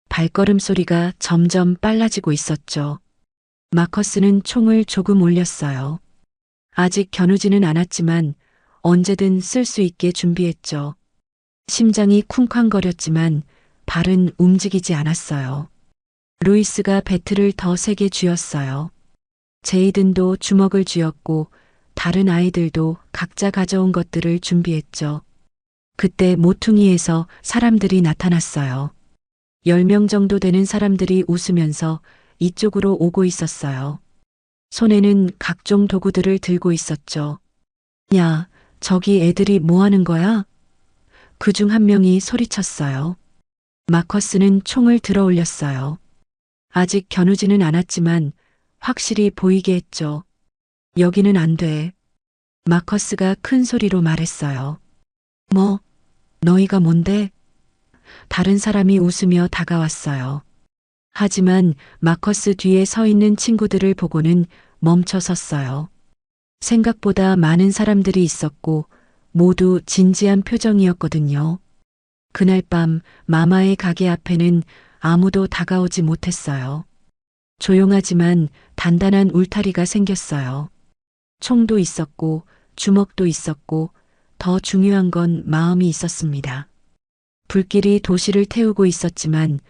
발걸음 소리가 점점 빨라지고 있었죠. 마커스는 총을 조금 올렸어요. 아직 겨누지는 않았지만 언제든 쓸 수 있게 준비했죠. 심장이 쿵쾅거렸지만 발은 움직이지 않았어요. 루이스가 배트를 더 세게 쥐었어요. 제이든도 주먹을 쥐었고 다른 아이들도 각자 가져온 것들을 준비했죠. 그때 모퉁이에서 사람들이 나타났어요. 10명 정도 되는 사람들이 웃으면서 이쪽으로 오고 있었어요. 손에는 각종 도구들을 들고 있었죠. 야, 저기 애들이 뭐 하는 거야? 그중 한 명이 소리쳤어요. 마커스는 총을 들어 올렸어요. 아직 겨누지는 않았지만 확실히 보이게 했죠. 여기는 안 돼. 마커스가 큰 소리로 말했어요. 뭐, 너희가 뭔데? 다른 사람이 웃으며 다가왔어요. 하지만 마커스 뒤에 서 있는 친구들을 보고는 멈춰 섰어요. 생각보다 많은 사람들이 있었고 모두 진지한 표정이었거든요. 그날 밤 마마의 가게 앞에는 아무도 다가오지 못했어요. 조용하지만 단단한 울타리가 생겼어요. 총도 있었고 주먹도 있었고 더 중요한 건 마음이 있었습니다. 불길이 도시를 태우고 있었지만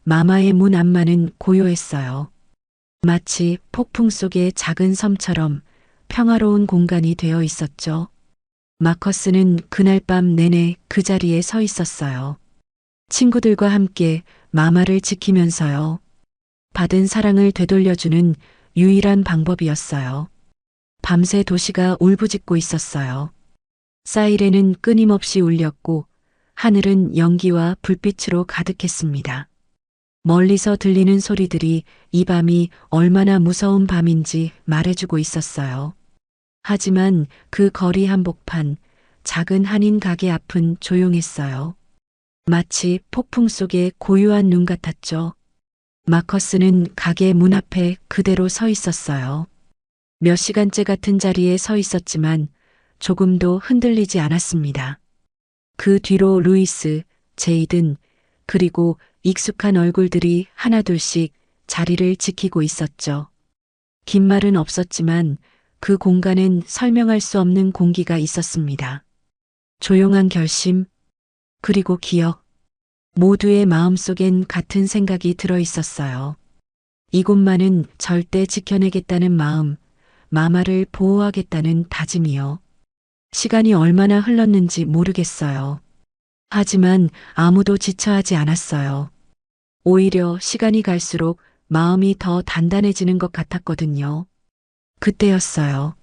마마의 문 앞만은 고요했어요. 마치 폭풍 속의 작은 섬처럼 평화로운 공간이 되어 있었죠. 마커스는 그날 밤 내내 그 자리에 서 있었어요. 친구들과 함께 마마를 지키면서요. 받은 사랑을 되돌려주는 유일한 방법이었어요. 밤새 도시가 울부짖고 있었어요. 사이렌은 끊임없이 울렸고 하늘은 연기와 불빛으로 가득했습니다. 멀리서 들리는 소리들이 이 밤이 얼마나 무서운 밤인지 말해주고 있었어요. 하지만 그 거리 한복판, 작은 한인 가게 앞은 조용했어요. 마치 폭풍 속의 고요한 눈 같았죠. 마커스는 가게 문 앞에 그대로 서 있었어요. 몇 시간째 같은 자리에 서 있었지만 조금도 흔들리지 않았습니다. 그 뒤로 루이스, 제이든, 그리고 익숙한 얼굴들이 하나둘씩 자리를 지키고 있었죠. 긴 말은 없었지만 그 공간엔 설명할 수 없는 공기가 있었습니다. 조용한 결심, 그리고 기억. 모두의 마음속엔 같은 생각이 들어 있었어요. 이곳만은 절대 지켜내겠다는 마음, 마마를 보호하겠다는 다짐이요. 시간이 얼마나 흘렀는지 모르겠어요. 하지만 아무도 지쳐하지 않았어요. 오히려 시간이 갈수록 마음이 더 단단해지는 것 같았거든요. 그때였어요.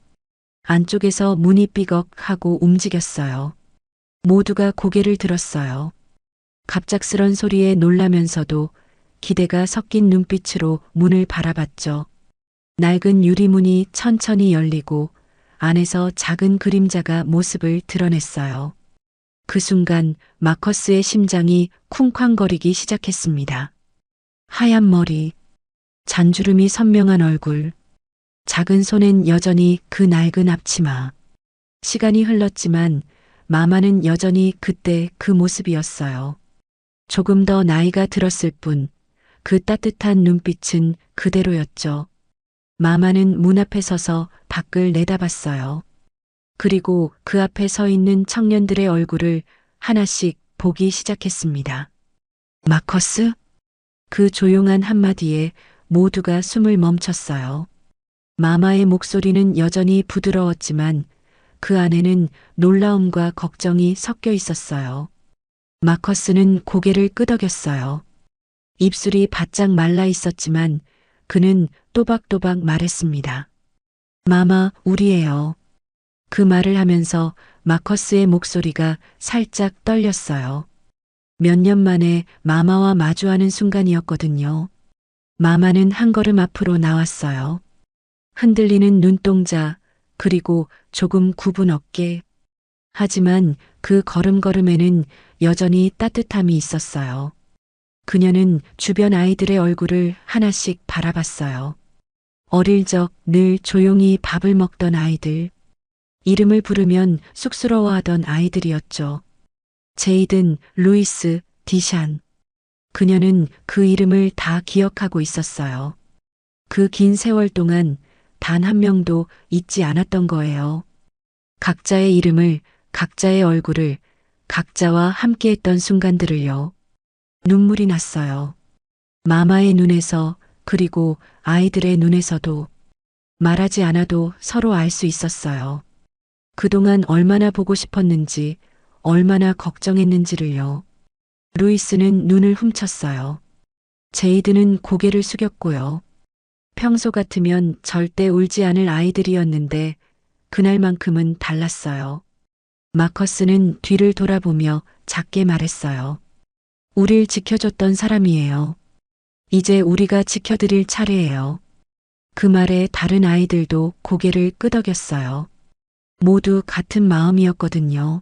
안쪽에서 문이 삐걱하고 움직였어요. 모두가 고개를 들었어요. 갑작스런 소리에 놀라면서도 기대가 섞인 눈빛으로 문을 바라봤죠. 낡은 유리문이 천천히 열리고 안에서 작은 그림자가 모습을 드러냈어요. 그 순간 마커스의 심장이 쿵쾅거리기 시작했습니다. 하얀 머리, 잔주름이 선명한 얼굴, 작은 손엔 여전히 그 낡은 앞치마. 시간이 흘렀지만 마마는 여전히 그때 그 모습이었어요. 조금 더 나이가 들었을 뿐 그 따뜻한 눈빛은 그대로였죠. 마마는 문 앞에 서서 밖을 내다봤어요. 그리고 그 앞에 서 있는 청년들의 얼굴을 하나씩 보기 시작했습니다. 마커스? 그 조용한 한마디에 모두가 숨을 멈췄어요. 마마의 목소리는 여전히 부드러웠지만 그 안에는 놀라움과 걱정이 섞여 있었어요. 마커스는 고개를 끄덕였어요. 입술이 바짝 말라 있었지만 그는 또박또박 말했습니다. 마마, 우리예요. 그 말을 하면서 마커스의 목소리가 살짝 떨렸어요. 몇 년 만에 마마와 마주하는 순간이었거든요. 마마는 한 걸음 앞으로 나왔어요. 흔들리는 눈동자, 그리고 조금 굽은 어깨. 하지만 그 걸음걸음에는 여전히 따뜻함이 있었어요. 그녀는 주변 아이들의 얼굴을 하나씩 바라봤어요. 어릴 적 늘 조용히 밥을 먹던 아이들. 이름을 부르면 쑥스러워하던 아이들이었죠. 제이든, 루이스, 디샨. 그녀는 그 이름을 다 기억하고 있었어요. 그 긴 세월 동안 단 한 명도 잊지 않았던 거예요. 각자의 이름을, 각자의 얼굴을, 각자와 함께했던 순간들을요. 눈물이 났어요. 마마의 눈에서, 그리고 아이들의 눈에서도. 말하지 않아도 서로 알 수 있었어요. 그동안 얼마나 보고 싶었는지, 얼마나 걱정했는지를요. 루이스는 눈을 훔쳤어요. 제이드는 고개를 숙였고요. 평소 같으면 절대 울지 않을 아이들이었는데 그날만큼은 달랐어요. 마커스는 뒤를 돌아보며 작게 말했어요. 우릴 지켜줬던 사람이에요. 이제 우리가 지켜드릴 차례예요. 그 말에 다른 아이들도 고개를 끄덕였어요. 모두 같은 마음이었거든요.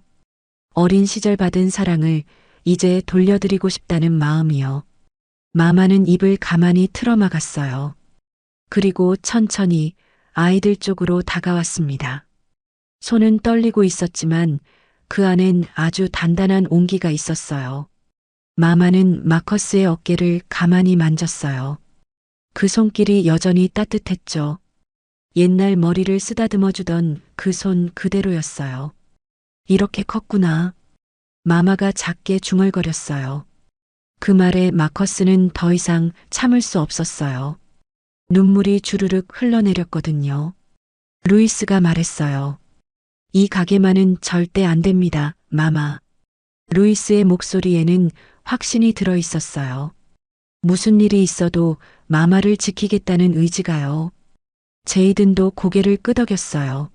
어린 시절 받은 사랑을 이제 돌려드리고 싶다는 마음이요. 마마는 입을 가만히 틀어막았어요. 그리고 천천히 아이들 쪽으로 다가왔습니다. 손은 떨리고 있었지만 그 안엔 아주 단단한 온기가 있었어요. 마마는 마커스의 어깨를 가만히 만졌어요. 그 손길이 여전히 따뜻했죠. 옛날 머리를 쓰다듬어 주던 그 손 그대로였어요. 이렇게 컸구나. 마마가 작게 중얼거렸어요. 그 말에 마커스는 더 이상 참을 수 없었어요. 눈물이 주르륵 흘러내렸거든요. 루이스가 말했어요. 이 가게만은 절대 안 됩니다, 마마. 루이스의 목소리에는 확신이 들어 있었어요. 무슨 일이 있어도 마마를 지키겠다는 의지가요. 제이든도 고개를 끄덕였어요.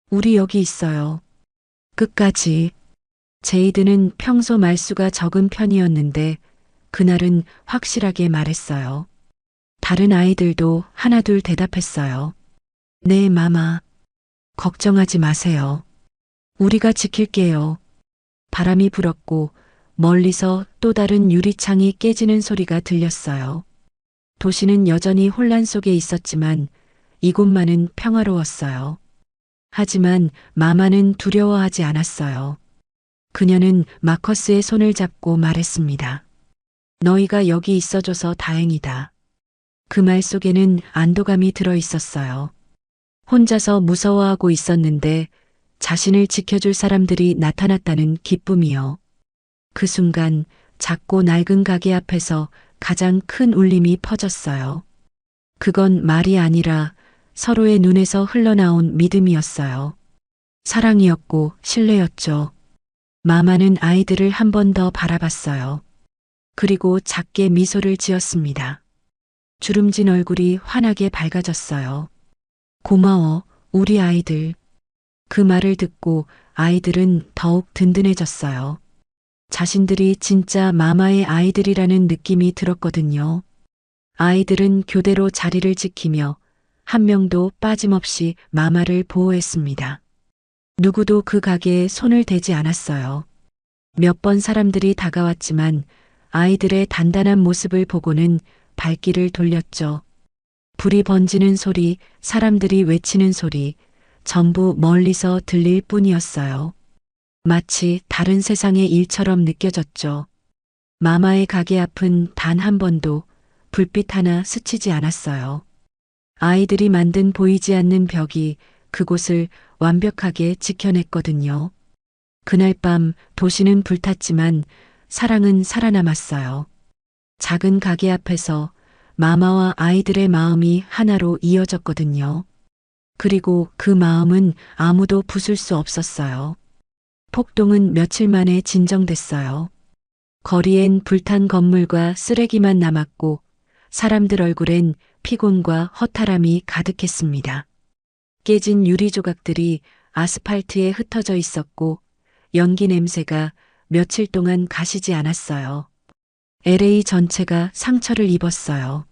우리 여기 있어요. 끝까지. 제이든은 평소 말수가 적은 편이었는데 그날은 확실하게 말했어요. 다른 아이들도 하나둘 대답했어요. 네, 마마. 걱정하지 마세요. 우리가 지킬게요. 바람이 불었고 멀리서 또 다른 유리창이 깨지는 소리가 들렸어요. 도시는 여전히 혼란 속에 있었지만 이곳만은 평화로웠어요. 하지만 마마는 두려워하지 않았어요. 그녀는 마커스의 손을 잡고 말했습니다. 너희가 여기 있어줘서 다행이다. 그 말 속에는 안도감이 들어 있었어요. 혼자서 무서워하고 있었는데 자신을 지켜줄 사람들이 나타났다는 기쁨이요. 그 순간 작고 낡은 가게 앞에서 가장 큰 울림이 퍼졌어요. 그건 말이 아니라 서로의 눈에서 흘러나온 믿음이었어요. 사랑이었고 신뢰였죠. 마마는 아이들을 한 번 더 바라봤어요. 그리고 작게 미소를 지었습니다. 주름진 얼굴이 환하게 밝아졌어요. 고마워, 우리 아이들. 그 말을 듣고 아이들은 더욱 든든해졌어요. 자신들이 진짜 마마의 아이들이라는 느낌이 들었거든요. 아이들은 교대로 자리를 지키며 한 명도 빠짐없이 마마를 보호했습니다. 누구도 그 가게에 손을 대지 않았어요. 몇 번 사람들이 다가왔지만 아이들의 단단한 모습을 보고는 발길을 돌렸죠. 불이 번지는 소리, 사람들이 외치는 소리, 전부 멀리서 들릴 뿐이었어요. 마치 다른 세상의 일처럼 느껴졌죠. 마마의 가게 앞은 단 한 번도 불빛 하나 스치지 않았어요. 아이들이 만든 보이지 않는 벽이 그곳을 완벽하게 지켜냈거든요. 그날 밤 도시는 불탔지만 사랑은 살아남았어요. 작은 가게 앞에서 마마와 아이들의 마음이 하나로 이어졌거든요. 그리고 그 마음은 아무도 부술 수 없었어요. 폭동은 며칠 만에 진정됐어요. 거리엔 불탄 건물과 쓰레기만 남았고 사람들 얼굴엔 피곤과 허탈함이 가득했습니다. 깨진 유리 조각들이 아스팔트에 흩어져 있었고 연기 냄새가 며칠 동안 가시지 않았어요. LA 전체가 상처를 입었어요.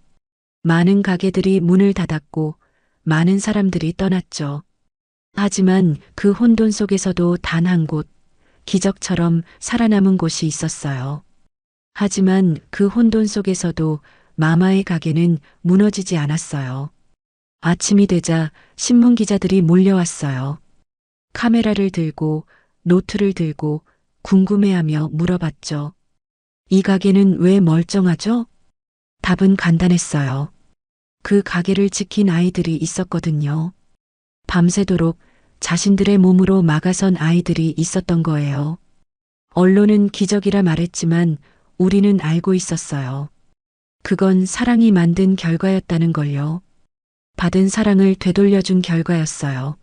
많은 가게들이 문을 닫았고 많은 사람들이 떠났죠. 하지만 그 혼돈 속에서도 단 한 곳, 기적처럼 살아남은 곳이 있었어요. 하지만 그 혼돈 속에서도 마마의 가게는 무너지지 않았어요. 아침이 되자 신문 기자들이 몰려왔어요. 카메라를 들고 노트를 들고 궁금해하며 물어봤죠. 이 가게는 왜 멀쩡하죠? 답은 간단했어요. 그 가게를 지킨 아이들이 있었거든요. 밤새도록 자신들의 몸으로 막아선 아이들이 있었던 거예요. 언론은 기적이라 말했지만 우리는 알고 있었어요. 그건 사랑이 만든 결과였다는 걸요. 받은 사랑을 되돌려준 결과였어요.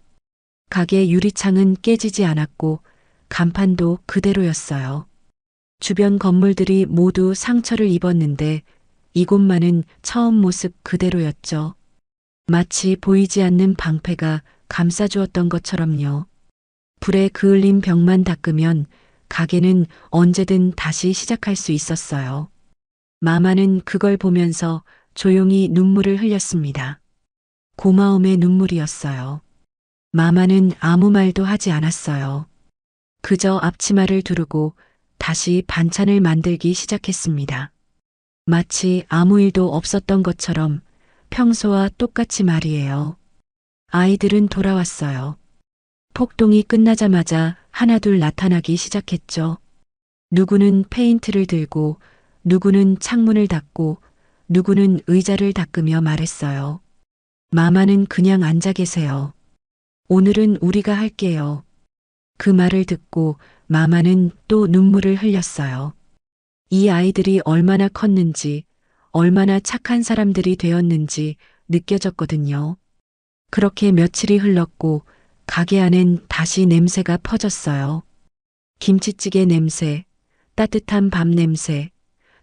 가게 유리창은 깨지지 않았고 간판도 그대로였어요. 주변 건물들이 모두 상처를 입었는데 이곳만은 처음 모습 그대로였죠. 마치 보이지 않는 방패가 감싸주었던 것처럼요. 불에 그을린 벽만 닦으면 가게는 언제든 다시 시작할 수 있었어요. 마마는 그걸 보면서 조용히 눈물을 흘렸습니다. 고마움의 눈물이었어요. 마마는 아무 말도 하지 않았어요. 그저 앞치마를 두르고 다시 반찬을 만들기 시작했습니다. 마치 아무 일도 없었던 것처럼 평소와 똑같이 말이에요. 아이들은 돌아왔어요. 폭동이 끝나자마자 하나둘 나타나기 시작했죠. 누구는 페인트를 들고 누구는 창문을 닫고 누구는 의자를 닦으며 말했어요. 마마는 그냥 앉아 계세요. 오늘은 우리가 할게요. 그 말을 듣고 마마는 또 눈물을 흘렸어요. 이 아이들이 얼마나 컸는지, 얼마나 착한 사람들이 되었는지 느껴졌거든요. 그렇게 며칠이 흘렀고 가게 안엔 다시 냄새가 퍼졌어요. 김치찌개 냄새, 따뜻한 밥 냄새,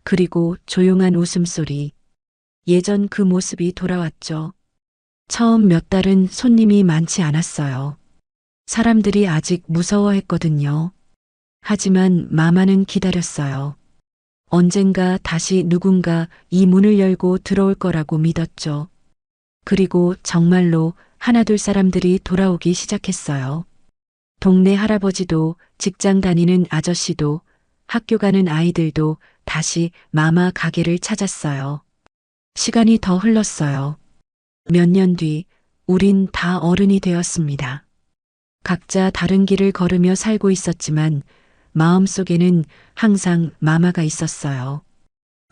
그리고 조용한 웃음소리. 예전 그 모습이 돌아왔죠. 처음 몇 달은 손님이 많지 않았어요. 사람들이 아직 무서워했거든요. 하지만 마마는 기다렸어요. 언젠가 다시 누군가 이 문을 열고 들어올 거라고 믿었죠. 그리고 정말로 하나둘 사람들이 돌아오기 시작했어요. 동네 할아버지도 직장 다니는 아저씨도 학교 가는 아이들도 다시 마마 가게를 찾았어요. 시간이 더 흘렀어요. 몇 년 뒤 우린 다 어른이 되었습니다. 각자 다른 길을 걸으며 살고 있었지만 마음속에는 항상 마마가 있었어요.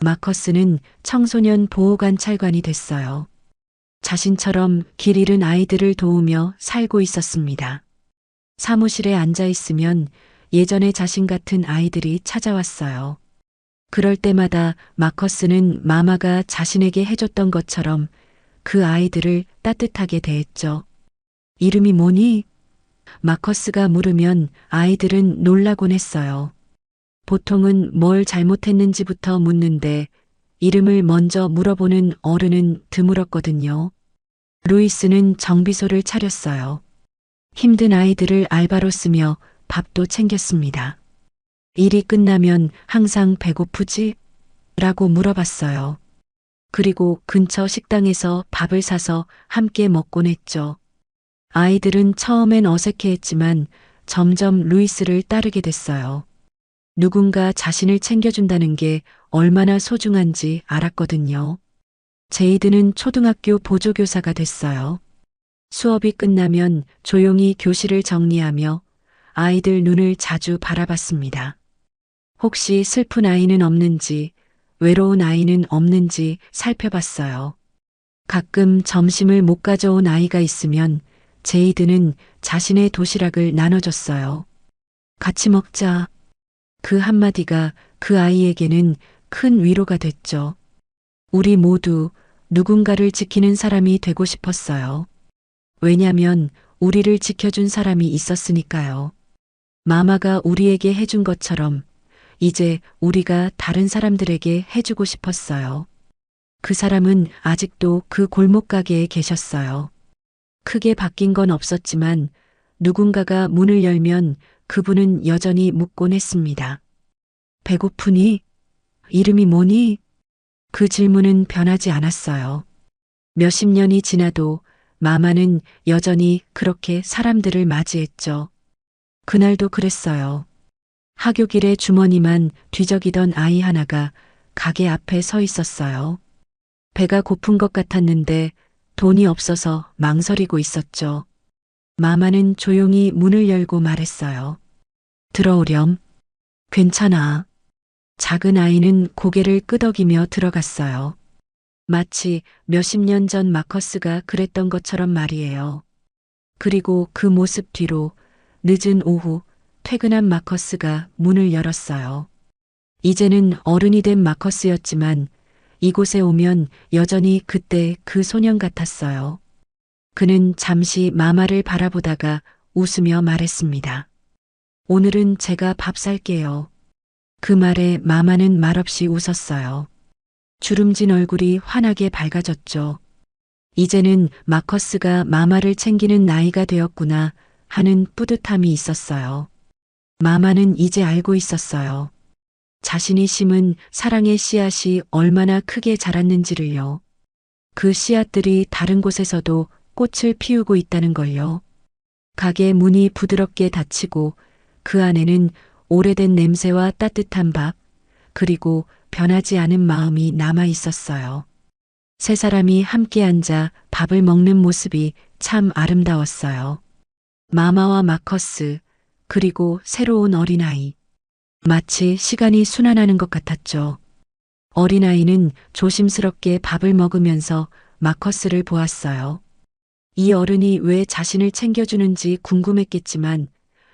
마커스는 청소년 보호관찰관이 됐어요. 자신처럼 길 잃은 아이들을 도우며 살고 있었습니다. 사무실에 앉아 있으면 예전의 자신 같은 아이들이 찾아왔어요. 그럴 때마다 마커스는 마마가 자신에게 해줬던 것처럼 그 아이들을 따뜻하게 대했죠. 이름이 뭐니? 마커스가 물으면 아이들은 놀라곤 했어요. 보통은 뭘 잘못했는지부터 묻는데 이름을 먼저 물어보는 어른은 드물었거든요. 루이스는 정비소를 차렸어요. 힘든 아이들을 알바로 쓰며 밥도 챙겼습니다. 일이 끝나면 항상 배고프지? 라고 물어봤어요. 그리고 근처 식당에서 밥을 사서 함께 먹곤 했죠. 아이들은 처음엔 어색해했지만 점점 루이스를 따르게 됐어요. 누군가 자신을 챙겨준다는 게 얼마나 소중한지 알았거든요. 제이드는 초등학교 보조교사가 됐어요. 수업이 끝나면 조용히 교실을 정리하며 아이들 눈을 자주 바라봤습니다. 혹시 슬픈 아이는 없는지, 외로운 아이는 없는지 살펴봤어요. 가끔 점심을 못 가져온 아이가 있으면 제이드는 자신의 도시락을 나눠줬어요. 같이 먹자. 그 한마디가 그 아이에게는 큰 위로가 됐죠. 우리 모두 누군가를 지키는 사람이 되고 싶었어요. 왜냐면 우리를 지켜준 사람이 있었으니까요. 마마가 우리에게 해준 것처럼 이제 우리가 다른 사람들에게 해주고 싶었어요. 그 사람은 아직도 그 골목가게에 계셨어요. 크게 바뀐 건 없었지만 누군가가 문을 열면 그분은 여전히 묻곤 했습니다. 배고프니? 이름이 뭐니? 그 질문은 변하지 않았어요. 몇십 년이 지나도 마마는 여전히 그렇게 사람들을 맞이했죠. 그날도 그랬어요. 하교길에 주머니만 뒤적이던 아이 하나가 가게 앞에 서 있었어요. 배가 고픈 것 같았는데 돈이 없어서 망설이고 있었죠. 마마는 조용히 문을 열고 말했어요. 들어오렴. 괜찮아. 작은 아이는 고개를 끄덕이며 들어갔어요. 마치 몇십 년 전 마커스가 그랬던 것처럼 말이에요. 그리고 그 모습 뒤로 늦은 오후 퇴근한 마커스가 문을 열었어요. 이제는 어른이 된 마커스였지만 이곳에 오면 여전히 그때 그 소년 같았어요. 그는 잠시 마마를 바라보다가 웃으며 말했습니다. 오늘은 제가 밥 살게요. 그 말에 마마는 말없이 웃었어요. 주름진 얼굴이 환하게 밝아졌죠. 이제는 마커스가 마마를 챙기는 나이가 되었구나 하는 뿌듯함이 있었어요. 마마는 이제 알고 있었어요. 자신이 심은 사랑의 씨앗이 얼마나 크게 자랐는지를요. 그 씨앗들이 다른 곳에서도 꽃을 피우고 있다는 걸요. 가게 문이 부드럽게 닫히고 그 안에는 오래된 냄새와 따뜻한 밥, 그리고 변하지 않은 마음이 남아 있었어요. 세 사람이 함께 앉아 밥을 먹는 모습이 참 아름다웠어요. 마마와 마커스, 그리고 새로운 어린아이. 마치 시간이 순환하는 것 같았죠. 어린아이는 조심스럽게 밥을 먹으면서 마커스를 보았어요. 이 어른이 왜 자신을 챙겨주는지 궁금했겠지만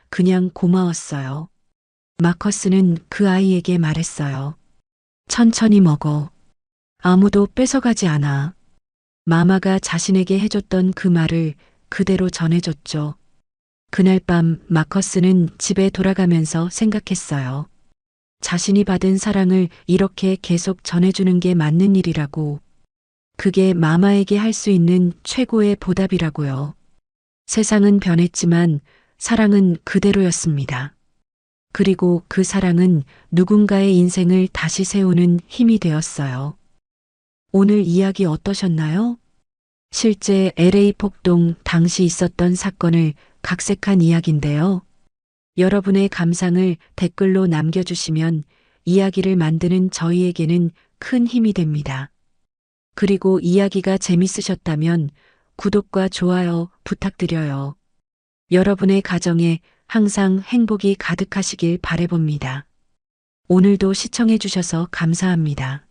그냥 고마웠어요. 마커스는 그 아이에게 말했어요. 천천히 먹어. 아무도 뺏어가지 않아. 마마가 자신에게 해줬던 그 말을 그대로 전해줬죠. 그날 밤 마커스는 집에 돌아가면서 생각했어요. 자신이 받은 사랑을 이렇게 계속 전해주는 게 맞는 일이라고. 그게 마마에게 할 수 있는 최고의 보답이라고요. 세상은 변했지만 사랑은 그대로였습니다. 그리고 그 사랑은 누군가의 인생을 다시 세우는 힘이 되었어요. 오늘 이야기 어떠셨나요? 실제 LA 폭동 당시 있었던 사건을 각색한 이야기인데요. 여러분의 감상을 댓글로 남겨주시면 이야기를 만드는 저희에게는 큰 힘이 됩니다. 그리고 이야기가 재밌으셨다면 구독과 좋아요 부탁드려요. 여러분의 가정에 항상 행복이 가득하시길 바라봅니다. 오늘도 시청해 주셔서 감사합니다.